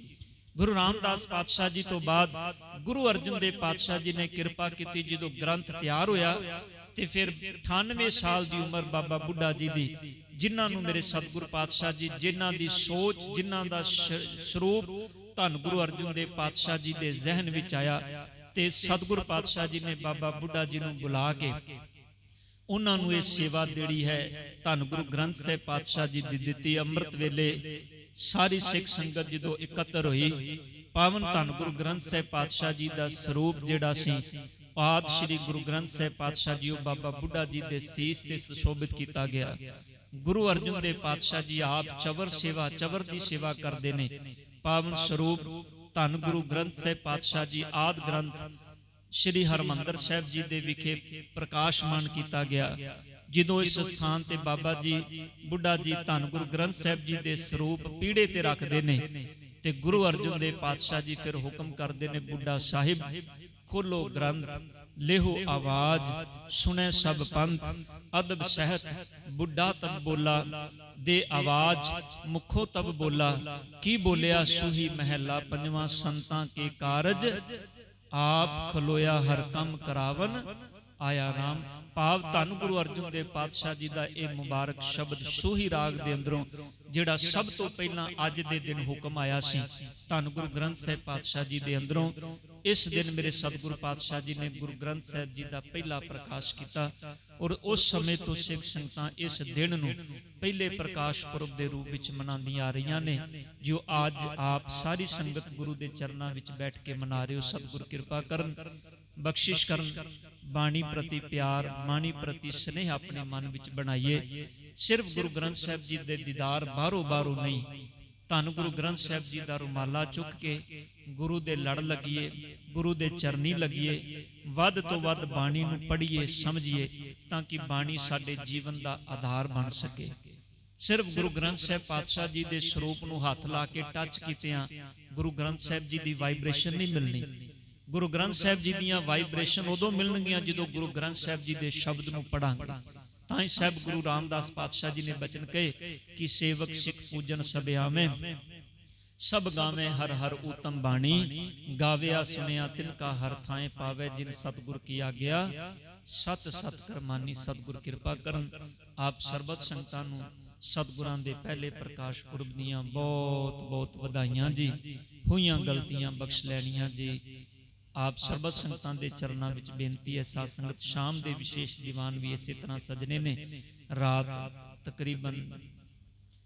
ਗੁਰੂ ਰਾਮਦਾਸ ਪਾਤਸ਼ਾਹ ਜੀ ਤੋਂ ਬਾਅਦ ਗੁਰੂ ਅਰਜਨ ਦੇਵ ਪਾਤਸ਼ਾਹ ਜੀ ਨੇ ਕਿਰਪਾ ਕੀਤੀ। ਜਦੋਂ ਗ੍ਰੰਥ ਤਿਆਰ ਹੋਇਆ ਤੇ ਫਿਰ 98 ਸਾਲ ਦੀ ਉਮਰ ਬਾਬਾ ਬੁੱਢਾ ਜੀ ਦੀ, ਜਿਨ੍ਹਾਂ ਨੂੰ ਮੇਰੇ ਸਤਿਗੁਰੂ ਪਾਤਸ਼ਾਹ ਜੀ, ਜਿਨ੍ਹਾਂ ਦੀ ਸੋਚ, ਜਿਨ੍ਹਾਂ ਦਾ ਸਰੂਪ ਧੰਨ ਗੁਰੂ ਅਰਜਨ ਦੇਵ ਪਾਤਸ਼ਾਹ ਜੀ ਦੇ ਜ਼ਿਹਨ ਵਿੱਚ ਆਇਆ, ਤੇ ਸਤਿਗੁਰੂ ਪਾਤਸ਼ਾਹ ਜੀ ਨੇ ਬਾਬਾ ਬੁੱਢਾ ਜੀ ਨੂੰ ਬੁਲਾ ਕੇ ਉਹਨਾਂ ਨੂੰ ਇਹ ਸੇਵਾ ਜਿਹੜੀ ਹੈ ਧੰਨ ਗੁਰੂ ਗ੍ਰੰਥ ਸਾਹਿਬ ਪਾਤਸ਼ਾਹ ਜੀ ਦੀ ਦਿੱਤੀ। ਅੰਮ੍ਰਿਤ ਵੇਲੇ ਸਾਰੀ ਸਿੱਖ ਸੰਗਤ ਜਦੋਂ ਇਕੱਤਰ ਹੋਈ, ਪਾਵਨ ਧੰਨ ਗੁਰੂ ਗ੍ਰੰਥ ਸਾਹਿਬ ਪਾਤਸ਼ਾਹ ਜੀ ਦਾ ਸਰੂਪ ਜਿਹੜਾ ਸੀ, ਆਦਿ ਸ੍ਰੀ ਗੁਰੂ ਗ੍ਰੰਥ ਸਾਹਿਬ ਪਾਤਸ਼ਾਹ ਜੀ, ਉਹ ਬਾਬਾ ਬੁੱਢਾ ਜੀ ਦੇ ਸੀਸ ਤੇ ਸੁਸ਼ੋਭਿਤ ਕੀਤਾ ਗਿਆ। ਗੁਰੂ ਅਰਜਨ ਦੇਵ ਪਾਤਸ਼ਾਹ ਜੀ ਆਪ ਚਵਰ ਦੀ ਸੇਵਾ ਕਰਦੇ ਨੇ। ਪਾਵਨ ਸਰੂਪ ਧੰਨ ਗੁਰੂ ਗ੍ਰੰਥ ਸਾਹਿਬ ਪਾਤਸ਼ਾਹ ਜੀ ਆਦਿ ਗ੍ਰੰਥ ਸ਼੍ਰੀ ਹਰਮੰਦਰ ਸਾਹਿਬ ਜੀ ਦੇ ਵਿਖੇ ਪ੍ਰਕਾਸ਼ਮਾਨ ਕੀਤਾ ਗਿਆ। ਜਦੋਂ ਇਸ ਸਥਾਨ ਤੇ ਬਾਬਾ ਜੀ ਬੁੱਢਾ ਜੀ ਧੰਨ ਗੁਰੂ ਗ੍ਰੰਥ ਸਾਹਿਬ ਜੀ ਦੇ ਸਰੂਪ ਪੀੜੇ ਤੇ ਰੱਖਦੇ ਨੇ, ਤੇ ਗੁਰੂ ਅਰਜਨ ਦੇਵ ਪਾਤਸ਼ਾਹ ਜੀ ਫਿਰ ਹੁਕਮ ਕਰਦੇ ਨੇ, ਬੁੱਢਾ ਸਾਹਿਬ ਖੋਲੋ ਗ੍ਰੰਥ, ਲੇਹੋ ਆਵਾਜ਼, ਸੁਣੇ ਸਭ ਪੰਥ, ਅਦਬ ਸਹਿਤ ਬੁੱਢਾ ਤਬ ਬੋਲਾ, ਦੇ ਆਵਾਜ਼ ਮੁਖੋ ਤਬ ਬੋਲਾ, ਕੀ ਬੋਲਿਆ ਸੂਹੀ ਮਹਿਲਾ ਪੰਜਵਾਂ, ਸੰਤਾਂ ਕੇ ਕਾਰਜ ਆਪ ਖਲੋਇਆ, ਹਰ ਕੰਮ ਕਰਾਵਨ ਆਇਆ ਰਾਮ। ਭਾਵ ਧੰਨ ਗੁਰੂ ਅਰਜਨ ਦੇਵ ਪਾਤਸ਼ਾਹ ਜੀ ਦਾ ਇਹ ਮੁਬਾਰਕ ਸ਼ਬਦ ਸੂਹੀ ਰਾਗ ਦੇ ਅੰਦਰੋਂ ਜਿਹੜਾ ਸਭ ਤੋਂ ਪਹਿਲਾਂ ਅੱਜ ਦੇ ਦਿਨ ਹੁਕਮ ਆਇਆ ਸੀ ਧੰਨ ਗੁਰੂ ਗ੍ਰੰਥ ਸਾਹਿਬ ਪਾਤਸ਼ਾਹ ਜੀ ਦੇ ਅੰਦਰੋਂ, ਇਸ ਦਿਨ ਮੇਰੇ ਸਤਿਗੁਰੂ ਪਾਤਸ਼ਾਹ ਜੀ ਨੇ ਗੁਰੂ ਗ੍ਰੰਥ ਸਾਹਿਬ ਜੀ ਦਾ ਪਹਿਲਾ ਪ੍ਰਕਾਸ਼ ਕੀਤਾ। ਔਰ ਉਸ ਸਮੇਂ ਤੋਂ ਸਿੱਖ ਸੰਗਤਾਂ ਇਸ ਦਿਨ ਨੂੰ ਪਹਿਲੇ ਪ੍ਰਕਾਸ਼ ਪੁਰਬ ਦੇ ਰੂਪ ਵਿੱਚ ਮਨਾਉਂਦੀਆਂ ਆ ਰਹੀਆਂ ਨੇ, ਜੋ ਅੱਜ ਆਪ ਸਾਰੀ ਸੰਗਤ ਗੁਰੂ ਦੇ ਚਰਨਾਂ ਵਿੱਚ ਬੈਠ ਕੇ ਮਨਾ ਰਹੇ ਹੋ। ਸਤਿਗੁਰ ਕਿਰਪਾ ਕਰਨ, ਬਖਸ਼ਿਸ਼ ਕਰਨ, ਬਾਣੀ ਪ੍ਰਤੀ ਪਿਆਰ, ਬਾਣੀ ਪ੍ਰਤੀ ਸਨੇਹ ਆਪਣੇ ਮਨ ਵਿੱਚ ਬਣਾਈਏ। ਸਿਰਫ ਗੁਰੂ ਗ੍ਰੰਥ ਸਾਹਿਬ ਜੀ ਦੇ ਦੀਦਾਰ ਬਾਹਰੋਂ ਨਹੀਂ, ਧੰਨ ਗੁਰੂ ਗ੍ਰੰਥ ਸਾਹਿਬ ਜੀ ਦਾ ਰੁਮਾਲਾ ਚੁੱਕ ਕੇ ਗੁਰੂ ਦੇ ਲੜ ਲੱਗੀਏ, ਗੁਰੂ ਦੇ ਚਰਨੀ ਲੱਗੀਏ, ਵੱਧ ਤੋਂ ਵੱਧ ਬਾਣੀ ਨੂੰ ਪੜ੍ਹੀਏ, ਸਮਝੀਏ, ਤਾਂ ਕਿ ਬਾਣੀ ਸਾਡੇ ਜੀਵਨ ਦਾ ਆਧਾਰ ਬਣ ਸਕੇ। ਸਿਰਫ ਗੁਰੂ ਗ੍ਰੰਥ ਸਾਹਿਬ ਪਾਤਸ਼ਾਹ ਜੀ ਦੇ ਸਰੂਪ ਨੂੰ ਹੱਥ ਲਾ ਕੇ ਟੱਚ ਕੀਤਿਆਂ ਗੁਰੂ ਗ੍ਰੰਥ ਸਾਹਿਬ ਜੀ ਦੀ ਵਾਈਬ੍ਰੇਸ਼ਨ ਨਹੀਂ ਮਿਲਣੀ। ਗੁਰੂ ਗ੍ਰੰਥ ਸਾਹਿਬ ਜੀ ਦੀਆਂ ਵਾਈਬ੍ਰੇਸ਼ਨ ਉਦੋਂ ਮਿਲਣਗੀਆਂ ਜਦੋਂ ਗੁਰੂ ਗ੍ਰੰਥ ਸਾਹਿਬ ਜੀ ਦੇ ਸ਼ਬਦ ਨੂੰ ਪੜਾਂਗੇ। ਤਾਂ ਹੀ ਸਾਹਿਬ ਗੁਰੂ ਰਾਮਦਾਸ ਪਾਤਸ਼ਾਹ ਜੀ ਨੇ ਬਚਨ ਕਹੇ ਕਿ ਸੇਵਕ ਸਿੱਖ ਪੂਜਨ ਸਭ ਆਵੇਂ, ਸਭ ਗਾਵੇਂ ਹਰ ਹਰ ਊਤਮ ਬਾਣੀ, ਗਾਵਿਆ ਸੁਣਿਆ ਤਿਨ ਕਾ ਹਰ ਥਾਂ ਪਾਵੇ, ਜਿਨ ਸਤਿਗੁਰ ਕੀ ਆਗਿਆ ਸਤ ਸਤ ਕਰਮਾਨੀ। ਸਤਿਗੁਰ ਕਿਰਪਾ ਕਰਨ, ਆਪ ਸਰਬਤ ਸੰਗਤਾਂ ਨੂੰ ਸਤਿਗੁਰਾਂ ਦੇ ਪਹਿਲੇ ਪ੍ਰਕਾਸ਼ ਪੁਰਬ ਦੀਆਂ ਬਹੁਤ ਬਹੁਤ ਵਧਾਈਆਂ ਜੀ। ਹੋਈਆਂ ਗਲਤੀਆਂ ਬਖਸ਼ ਲੈਣੀਆਂ ਜੀ। ਆਪ ਸਰਬਤ ਸੰਗਤਾਂ ਦੇ ਚਰਨਾਂ ਵਿੱਚ ਬੇਨਤੀ ਹੈ, ਸਾਧ ਸੰਗਤ ਸ਼ਾਮ ਦੇ ਵਿਸ਼ੇਸ਼ ਦੀਵਾਨ ਵੀ ਇਸੇ ਤਰ੍ਹਾਂ ਸਜਣੇ ਨੇ, ਰਾਤ ਤਕਰੀਬਨ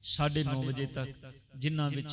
9:30 ਵਜੇ ਤੱਕ, ਜਿਨ੍ਹਾਂ ਵਿੱਚ